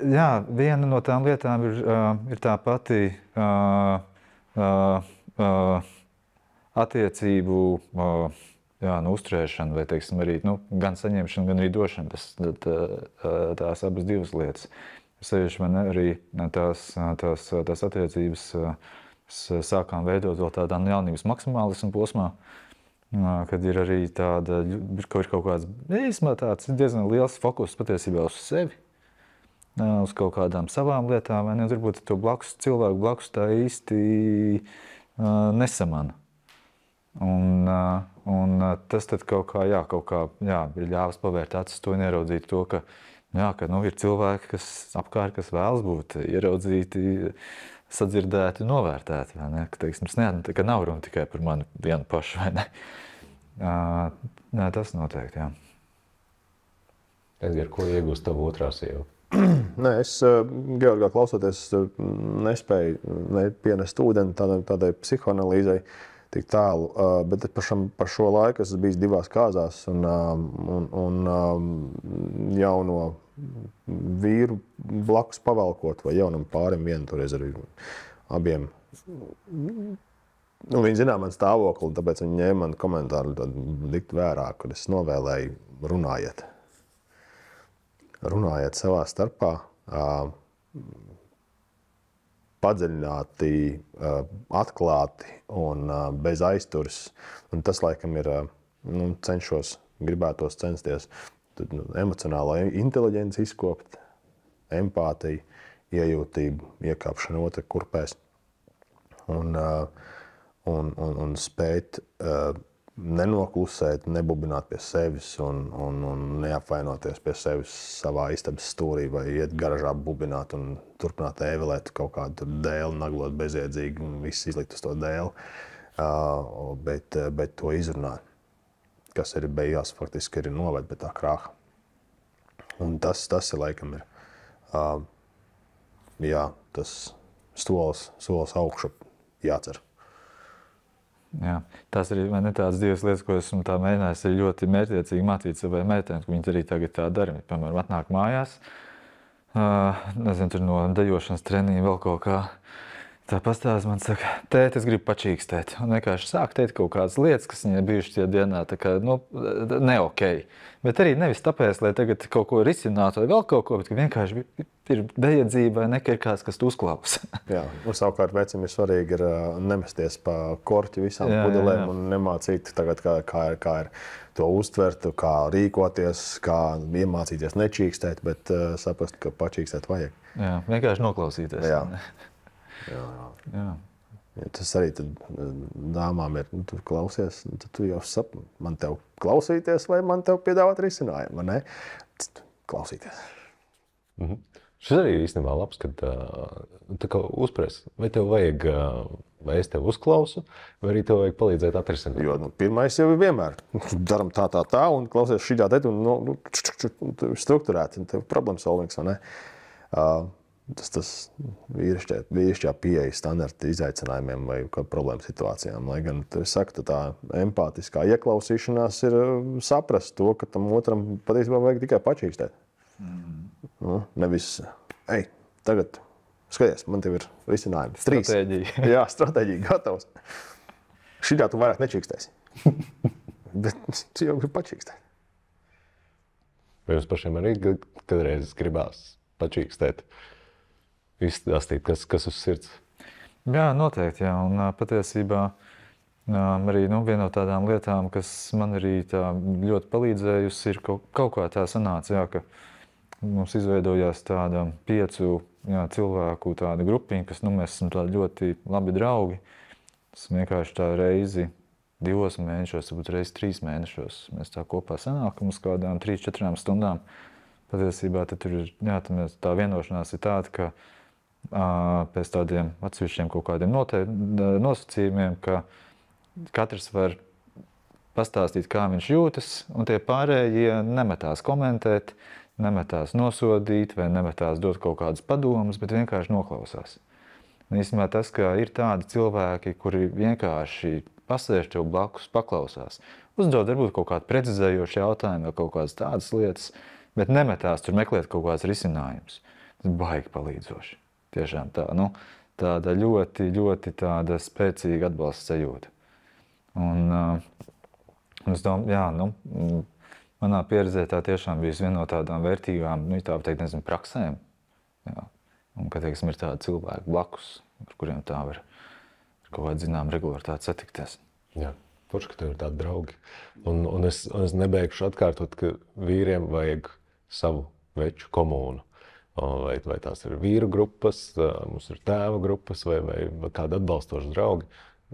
Jā, viena no tām lietām ir tā pati attiecību uzturēšana vai, teiksim, arī gan saņemšana, gan arī došana. Tās abas divas lietas. Sevišķi man arī tās attiecības sākām veidot vēl tādā jaunības maksimālismu posmā, kad ir arī tāda, ka ir kaut kāds tāds diezgan liels fokus patiesībā uz sevi, uz kaut kādām savām lietām, vai ne, varbūt to cilvēku blakus tā īsti nesamana. Un tas tad kaut kā ir ļāvis pavērt acis to un ieraudzīt to, ka ir cilvēki, kas apkārt, kas vēlas būt ieraudzīti, sadzirdēti, novērtēti, vai ne? Ka nav runa tikai par mani vienu pašu, vai ne? Tas noteikti, Edgar, ko iegūst tavu otrā sieva? Nē, es, Georgā klausoties, nespēju pienest ūdeni tādai psihoanalīzei tik tālu, bet par šo laiku es biju divās kāzās un jauno vīru blakus pavalkot vai jaunam pārim vienu toreiz arī abiem. Viņi zināja man stāvokli, tāpēc viņi ņēma man komentāru dikt vērā, kad es novēlēju runājiet. Runājiet savā starpā, padziļināti, atklāti un bez aizturas. Un tas, laikam, ir, gribētos censties emocionālo inteliģenci izkopt, empātiju, iejūtību, iekāpšanu otra kurpēs un spēt nenoklusēt, nebubināt pie sevis un neapvainoties pie sevis savā istabas stūrī vai iet garažā bubināt un turpināt ēvelēt kaut kādu dēli, naglot bezjēdzīgi un viss izlikt uz to dēli, bet to izrunāt, kas arī beigās faktiski ir noved pie tā krāha. Un tas ir laikam ir, tas solis augšu jācer. Jā. Tās arī ne tādas divas lietas, ko esmu tā mēģinājis arī ļoti mērķiecīgi mācīt savai meitenei, ka viņi arī tagad tā dara. Piemēram, atnāk mājās, nezinu, tur no dejošanas treniņa vēl kaut kā. Tā pastāsta man, saka, tēt, es gribu pačīkstēt. Un vienkārši sāk teikt kaut kādas lietas, kas viņai bijušas tie dienā, tā kā, ne okei. Bet arī nevis tāpēc, lai tagad kaut ko risinātu vai vēl kaut ko, bet ka vienkārši ir bejadzība vai ka ir kāds, kas tu uzklausa. Jā, un savukārt vecim ir svarīgi nemesties pa korķi visām pudelēm un nemācīt tagad, kā ir to uztvert, kā rīkoties, kā iemācīties nečīkstēt, bet saprast, ka pačīkstēt vajag. Jā, vienkārši noklausīties. Jā. Jā. Ja tas arī tad dāmām ir, tu klausies, tad tu jau saproti, man tev klausīties vai man tev piedāvāt risinājumu, vai ne? Klausīties. Šis arī īstenībā labs, kad tā kā uzpres, vai tev vajag, vai es tev uzklausu, vai arī tev vajag palīdzēt atrisināt. Jo pirmais jau ir vienmēr, daram tā, un klausies šitā te, un strukturēti, un tev problem solvings, vai ne? Tas vīrišķā pieeja standarta izaicinājumiem vai problēmu situācijām. Lai gan es saku, tā empātiskā ieklausīšanās ir saprast to, ka tam otram patiesībā vajag tikai pačīkstēt. Nevis, tagad skaties, man tev ir risinājumi. Stratēģija. Jā, stratēģija gatavs. Šitā tu vairāk nečīkstēsi. Bet tu jau gribi pačīkstēt. Vai jums pašiem arī kādreiz gribās pačīkstēt? Izstāstīt, kas uz sirds? Jā, noteikti. Jā. Un patiesībā arī viena no tādām lietām, kas man arī tā ļoti palīdzējusi, ir kaut kā tā sanāca, jā, ka mums izveidojās tāda 5 cilvēku tāda grupiņa, kas mēs esam tādi ļoti labi draugi. Tas vienkārši tā reizi 2 mēnešos, varbūt reizi 3 mēnešos. Mēs tā kopā sanākam uz kādām 3-4 stundām. Patiesībā tad tur ir, tā vienošanās ir tāda, ka pēc tādiem atsevišķiem kaut kādiem nosacījumiem, ka katrs var pastāstīt, kā viņš jūtas, un tie pārējie nemetās komentēt, nemetās nosodīt vai nemetās dot kaut kādus padomus, bet vienkārši noklausās. Un īstenībā tas, ka ir tādi cilvēki, kuri vienkārši pasēž tev blakus, paklausās, uzdod varbūt kaut kādu precizējošu jautājumu vai kaut kādas tādas lietas, bet nemetās tur meklēt kaut kādas risinājumus. Tas baigi palīdzoši. Tiešām tā, tāda ļoti, ļoti tāda spēcīga atbalsta sajūta. Un es domāju, manā pieredzē tā tiešām bijusi viena no tādām vērtīgām, tā teikt, nezinu, praksēm. Jā. Un, ka, teiksim, ir tādi cilvēki blakus, ar kuriem tā var kaut kāda zinām regularitāte satikties. Jā, forši, ka tev ir tādi draugi. Un es nebeigšu atkārtot, ka vīriem vajag savu veču komūnu. Vai tās ir vīru grupas, mums ir tēva grupas vai kādi atbalstoši draugi,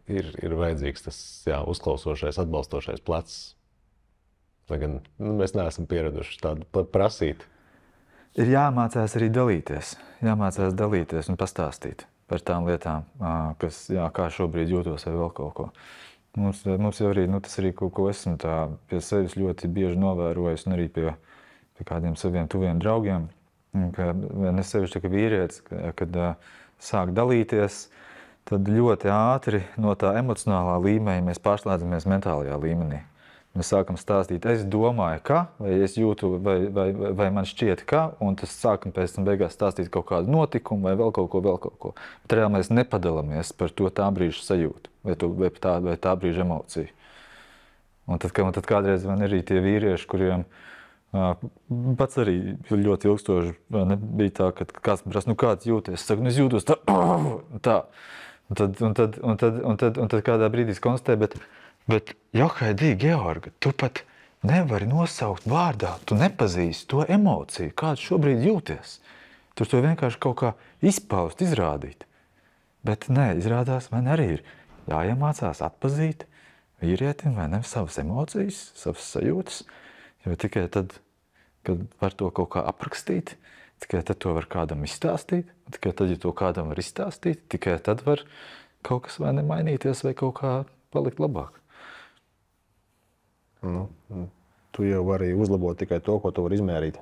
ir vajadzīgs tas uzklausošais, atbalstošais plecs. Lai gan mēs neesam pieraduši tādu prasīt. Ir jāmācās arī dalīties. Jāmācās dalīties un pastāstīt par tām lietām, kas, kā šobrīd jūtos vai vēl kaut ko. Mums jau arī, tas arī kaut ko esmu tā pie sevis ļoti bieži novērojis un arī pie kādiem saviem tuviem draugiem. Ka es sevišķi kā vīrietis, kad sāk dalīties, tad ļoti ātri no tā emocionālā līmeņa mēs pārslēdzamies mentālajā līmenī. Mēs sākam stāstīt, es domāju, ka, vai es jūtu, vai man šķiet, ka, un tas sākam pēc tam beigās stāstīt kaut kādu notikumu vai vēl kaut ko. Bet reāli mēs nepadalāmies par to tā brīža sajūtu vai tā brīža emociju. Un tad kādreiz man arī tie vīrieši, kuriem pats arī ļoti ilgstoši bija tā, ka kāds man prasa, kāds jūties? Es saku, es jūtos tā. Un tad kādā brīdī es konstatēju, bet Johaidī, Georga, tu pat nevari nosaukt vārdā, tu nepazīsti to emociju, kādu šobrīd jūties. Tur to vienkārši kaut kā izpaust, izrādīt. Bet nē, izrādās, man arī ir jāiemācās atpazīt vīrietim vai ne savas emocijas, savas sajūtas. Jo tikai tad, kad var to kaut kā aprakstīt, tikai tad to var kādam izstāstīt, tikai tad, ja to kādam var izstāstīt, tikai tad var kaut kas vai nemainīties vai kaut kā palikt labāk. Tu jau vari uzlabot tikai to, ko tu vari izmērīt.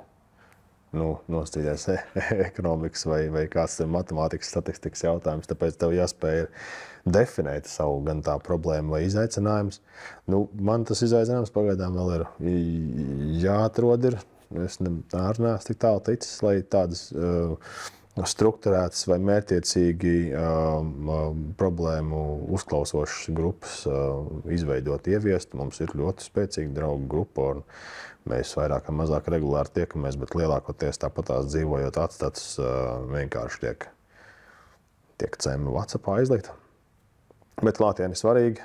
nostrīdēs ekonomikas vai kāds matemātikas statistikas jautājums. Tāpēc tev jāspēj definēt savu gan tā problēmu vai izaicinājums. Man tas izaicinājums pagaidām vēl ir jāatrod. Es neesmu tik tālu ticis, lai tādas strukturētas vai mērķiecīgi problēmu uzklausošas grupas izveidot, ieviest. Mums ir ļoti spēcīga draugu grupa, un mēs vairāk vai mazāk regulāri tiekamies, bet lielākoties tāpatās dzīvojot atstāts vienkārši tiek cēma WhatsAppā izlikt. Bet klātieni ir svarīgi.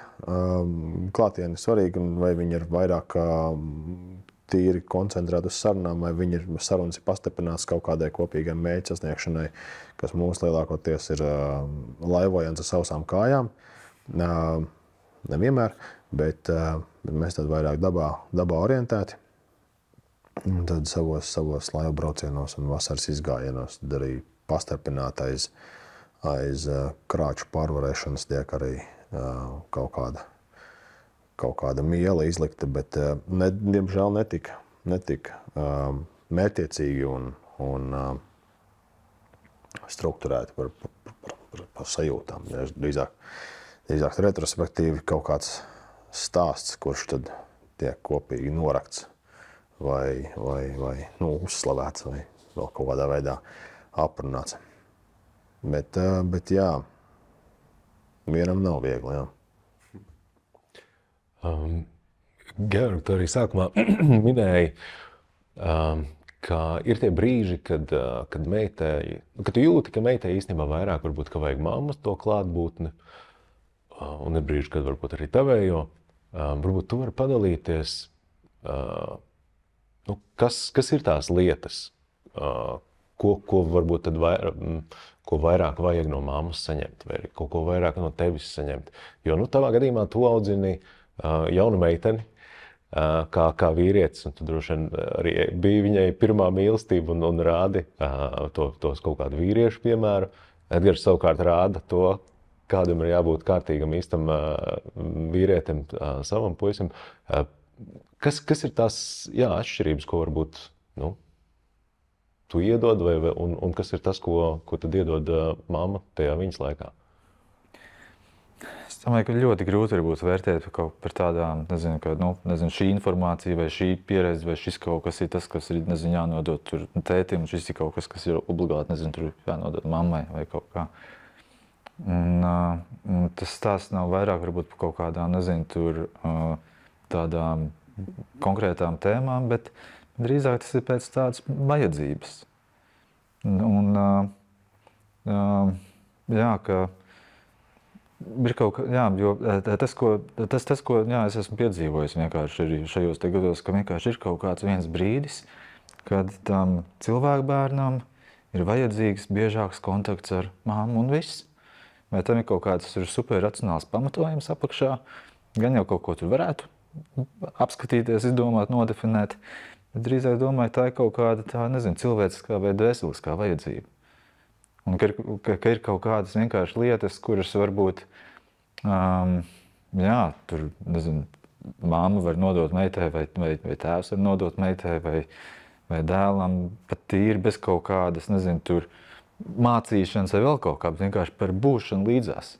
Un vai viņi ir vairāk tīri koncentrēti uz sarunām, vai viņi sarunas ir pastiprināts kaut kādai kopīgai mērķa sasniegšanai, kas mūs lielākoties ir laivojams ar sausām kājām. Nevienmēr, bet mēs tad vairāk dabā orientēti. Un tad savos laivu braucienos un vasaras izgājienos tad arī pastiprināti aiz krāču pārvarēšanas tiek arī kaut kāda miela izlikta, bet diemžēl netika mērķiecīgi un strukturēti par sajūtām. Drīzāk retrospektīvi kaut kāds stāsts, kurš tad tiek kopīgi norakts vai uzslavēts vai vēl kaut kādā veidā aprunāts. Bet jā, vienam nav viegli, jā. Georg, tu arī sākumā minēji, ka ir tie brīži, kad tu jūti, ka meitai īstenībā vairāk varbūt, ka vajag mammas to klātbūtni, un ir brīži, kad varbūt arī tavējo. Varbūt tu vari padalīties, kas ir tās lietas, ko varbūt tad ko vairāk vajag no mammas saņemt, vai kaut ko vairāk no tevis saņemt. Jo, tavā gadījumā tu audzini jaunu meiteni, kā vīrietis, un tu droši vien arī bija viņai pirmā mīlestība un rādi tos kaut kādu vīriešu piemēru. Edgars savukārt rāda to, kādam ir jābūt kārtīgam, īstam vīrietim, savam puisim. Kas ir tās atšķirības, ko varbūt tu iedod, un kas ir tas, ko tad iedod mamma tajā viņas laikā? Es domāju, ka ļoti grūti varbūt vērtēt par tādām, šī informācija vai šī pieredze vai šis kaut kas ir tas, kas ir, jānodot tur tētim, un šis ir kaut kas, kas ir obligāti, tur jānodot mammai vai kaut kā. Un tas stāsts nav vairāk varbūt par kaut kādām, tādām konkrētām tēmām, bet drīzāk tas ir pēc tādas vajadzības. Ka ir kaut kā, jo tas, ko es esmu piedzīvojis vienkārši arī šajos te gados, ka vienkārši ir kaut kāds viens brīdis, kad tam cilvēku bērnam ir vajadzīgs biežāks kontakts ar mammu un viss. Vai tam ir kaut kāds super racionāls pamatojums apakšā, gan jau kaut ko tur varētu apskatīties, izdomāt, nodefinēt, bet drīzāk domāju, tā ir kaut kāda cilvēciskā vai dvēseliskā vajadzība. Un ka ir kaut kādas vienkārši lietas, kuras varbūt, tur, mamma var nodot meitai vai tēvs var nodot meitai vai dēlam pat tīri bez kaut kādas, tur mācīšanas vai vēl kaut kā, bet vienkārši par būšanu līdzās.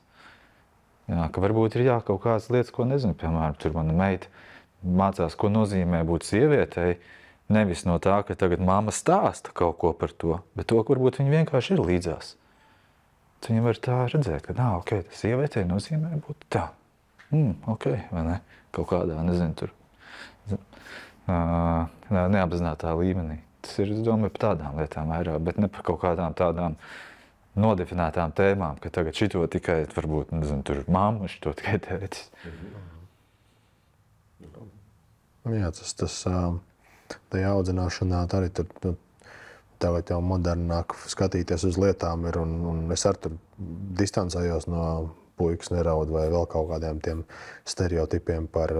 Ka varbūt ir kaut kādas lietas, ko piemēram, tur mana meita mācās, ko nozīmē būt sievietei, nevis no tā, ka tagad mamma stāsta kaut ko par to, bet to, ka varbūt viņa vienkārši ir līdzās. Viņa var tā redzēt, ka, tas sievietei nozīmē būt tā. Vai ne? Kaut kādā, tur neapzinātā līmenī. Tas ir, es domāju, par tādām lietām vairāk, bet ne par kaut kādām tādām nodefinētām tēmām, ka tagad šito tikai, varbūt, tur mamma, šito tikai tētis. Jā, tajā audzināšanā arī tur tagad jau modernāk skatīties uz lietām ir, un es arī tur distancējos no puikas neraudu vai vēl kaut kādiem tiem stereotipiem par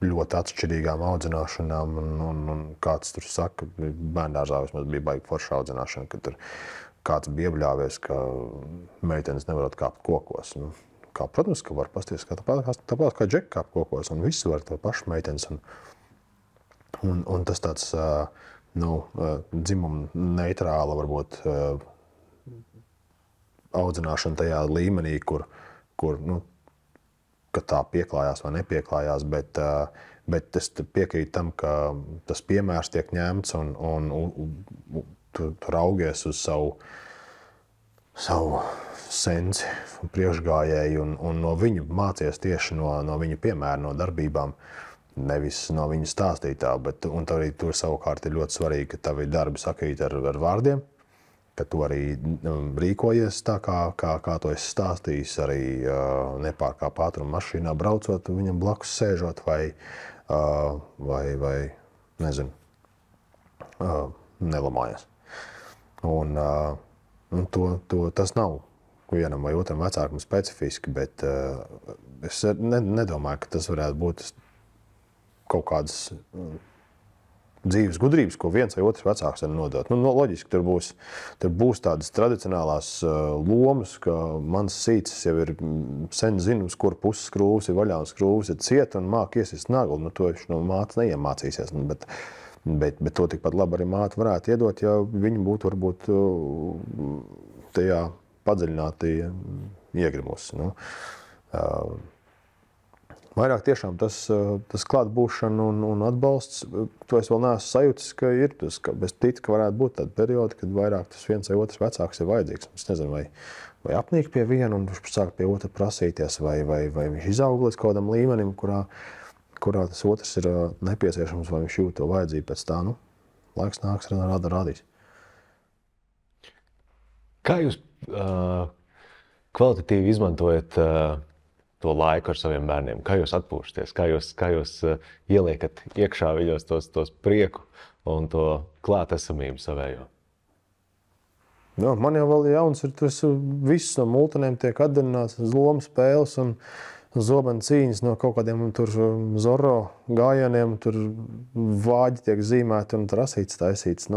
ļoti atšķirīgām audzināšanām, un kāds tur saka, bērndārzā vismaz bija baigi forša audzināšana, ka tur kāds bija iebļāvies, ka meitenes nevarot kāpt kokos. Protams, ka var pasties, tāpat kā džeki kāp kokos, un visi var to pašu meitenes. Un tas tāds dzimuma neitrāla varbūt audzināšana tajā līmenī, kur ka tā pieklājās vai nepieklājās, bet es piekrītu tam, ka tas piemērs tiek ņemts un tu raugies uz savu sensi un priekšgājēju un no viņu mācies tieši no viņu piemēra, no darbībām, nevis no viņu stāstītā, un arī tur savukārt ir ļoti svarīgi, ka tavi darbi sakrīt ar vārdiem, ka tu arī rīkojies tā, kā tu esi stāstījis, arī nepārkāp ātruma mašīnā braucot, viņam blakus sēžot vai nezinu, nelamājas. Un tas nav vienam vai otram vecākam specifiski, bet es nedomāju, ka tas varētu būt kaut kādas dzīves gudrības, ko viens vai otrs vecāks var nodot. Loģiski, tur būs tādas tradicionālās lomas, ka mans sīcis jau ir sen zinu, uz kuru puses skrūvs ir vaļā un skrūvs ir cieta un māk iesist naglu. To viņš no mātes neiemācīsies. Bet to tikpat labi arī māte varētu iedot, ja viņi būtu varbūt tajā padziļināti iegrimusi. Vairāk tiešām tas klātbūšana un atbalsts, to es vēl neesmu sajūtis, ka ir tas, ka es ticu, ka varētu būt tāda perioda, kad vairāk tas viens vai otrs vecāks ir vajadzīgs. Es nezinu, vai apnīk pie viena un viņš sāk pie otra prasīties, vai viņš izaug līdz kaut kādam līmenim, kurā tas otrs ir nepieciešams, vai viņš jūt to vajadzību pēc tā. Laiks nāks, rādīs. Kā jūs kvalitatīvi izmantojat to laiku ar saviem bērniem? Kā jūs atpūšaties? Kā jūs ieliekat iekšā viņos tos prieku un to klātesamību savējo? Man jau vēl jauns ir, viss no multinēm tiek atdarināts, lomu spēles un zobenu cīņas no kaut kādiem tur Zorro gājieniem, tur vāģi tiek zīmēti un rasīts taisīts.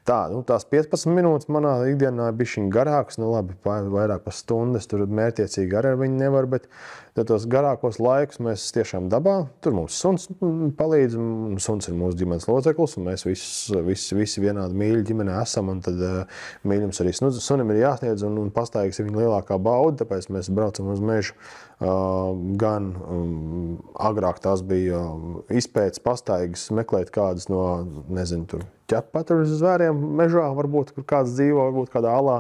Tās 15 minūtes manā ikdienā ir bišķiņ garākas, labi, vairāk par stundu, es tur mērķiecīgi arī ar viņu nevaru, bet tos garākos laikus mēs tiešām dabā, tur mums suns palīdz, un suns ir mūsu ģimenes loceklis, un mēs visi vienādi mīļi ģimenē esam, un tad mīļums arī sunim ir jāsniedz, un pastaigas ir viņa lielākā bauda, tāpēc mēs braucam uz mežu. Gan agrāk tās bija izpētes pastaigas, meklēt kādas no, nezinu, tur ķerpatruļas zvēriem mežā, varbūt, kur kāds dzīvo, varbūt kādā alā,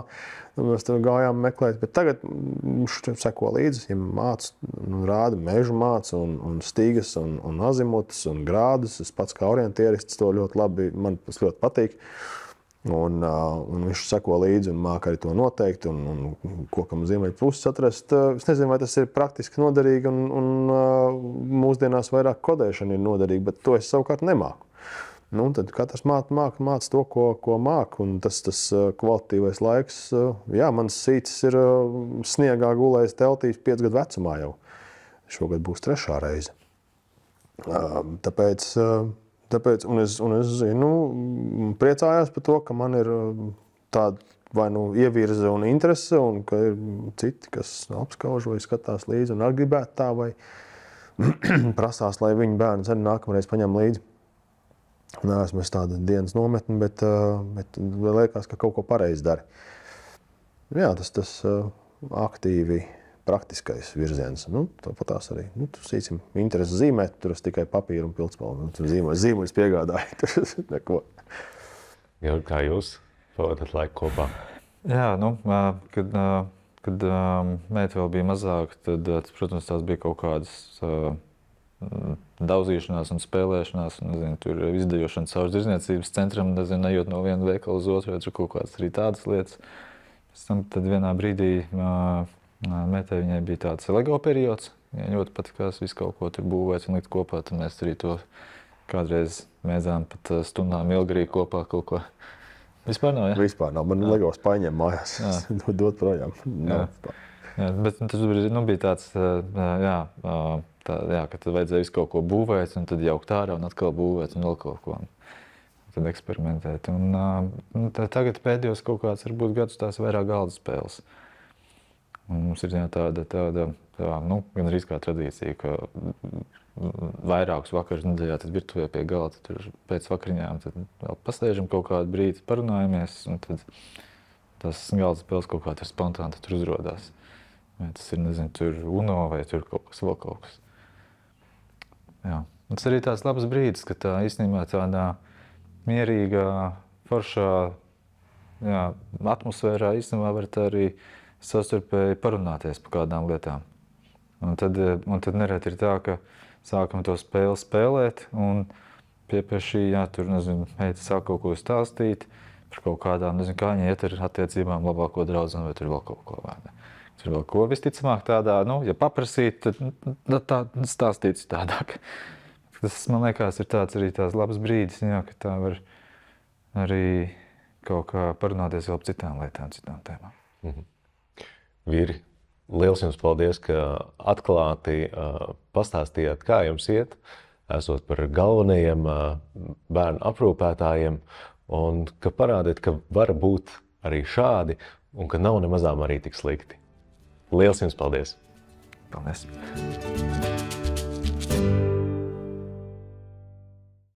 mēs tur gājām meklēt, bet tagad viņš seko līdzi, ja māc, rāda mežu māc un stīgas un azimutus un grādus, es pats kā orientierists to ļoti labi, man tas ļoti patīk. Un viņš seko līdzi un māk arī to noteikt un kokam ziemeļu puses atrast. Es nezinu, vai tas ir praktiski noderīgi un mūsdienās vairāk kodēšana ir noderīga, bet to es savukārt nemāku. Tad katrs māc to, ko māk, un tas kvalitatīvais laiks. Jā, mans sīcis ir sniegā gulējis teltīs 5 gadu vecumā jau. Šogad būs 3. reize. Tāpēc, un es zinu, priecājos par to, ka man ir tāda vai ievirze un interese, un ka ir citi, kas apskauž vai skatās līdzi un arī gribētu tā, vai prasās, lai viņu bērns arī nākamreiz paņem līdzi. Neesmu es tāda dienas nometni, bet liekas, ka kaut ko pareizi dari. Jā, tas aktīvi praktiskais virziens. Tāpatās arī. Tur sīcim interesi zīmēt, tur es tikai papīru un pildspalvu. Tur zīmuļus piegādāju. Tur neko. Kā jūs pavadat laiku kopā? Jā, kad meita vēl bija mazāka, tad, protams, tās bija kaut kādas daudzīšanās un spēlēšanās. Nezinu, tur izdejošana caur tirzniecības centram, nezinu, ejot no viena veikala uz otru, tur kaut kādas arī tādas lietas. Pēc tam tad vienā brīdī meitai viņai bija tāds LEGO periods. Viņai ļoti patikās visu kaut ko tur būvēt un likt kopā. Tad mēs arī to kādreiz mēdzām pat stundām ilgi arī kopā kaut ko. Vispār nav, ja? Vispār nav. Man LEGO paņem mājās. Dot projām. Jā, bet tas bija tāds, ka tad vajadzēja visu kaut ko būvēt un tad jaukt ārā un atkal būvēt un vēl kaut ko. Tad eksperimentēt. Un tagad pēdējos kaut kāds varbūt gadus tās vairāk galda spēles. Un mums ir tāda gan arī kā tradīcija, ka vairākus vakarus nedēļā, tad virtuvē pie galda, tad tur pēc vakariņām, tad vēl pasēžam kaut kādu brīdi, parunājamies, un tad tas galda spēles kaut kā tur spontāni tur uzrodās. Vai tas ir, nezinu, tur UNO vai tur kaut kas, vēl kaut kas. Jā. Un tas arī tās labas brīdis, ka tā īstenībā tādā mierīgā, foršā atmosfērā īstenībā var arī savstarpēji parunāties par kādām lietām. Un tad nereti ir tā, ka sākam to spēli spēlēt, un pie šī, tur, nezinu, meita sāk kaut ko stāstīt par kaut kādām, nezinu, kā viņa iet ar attiecībām labāko draudzeni, vai tur vēl kaut ko. Tur vēl ko visticamāk tādā, ja paprasīt, tad tā stāstīt citādāk. Tas, man liekas, ir tāds arī tās labas brīdis, ka tā var arī kaut kā parunāties vēl par citām lietām, citām tēmām. Vīri, liels jums paldies, ka atklāti pastāstījāt, kā jums iet, esot par galvenajiem bērnu aprūpētājiem, un ka parādiet, ka var būt arī šādi, un ka nav nemazām arī tik slikti. Liels jums paldies! Paldies!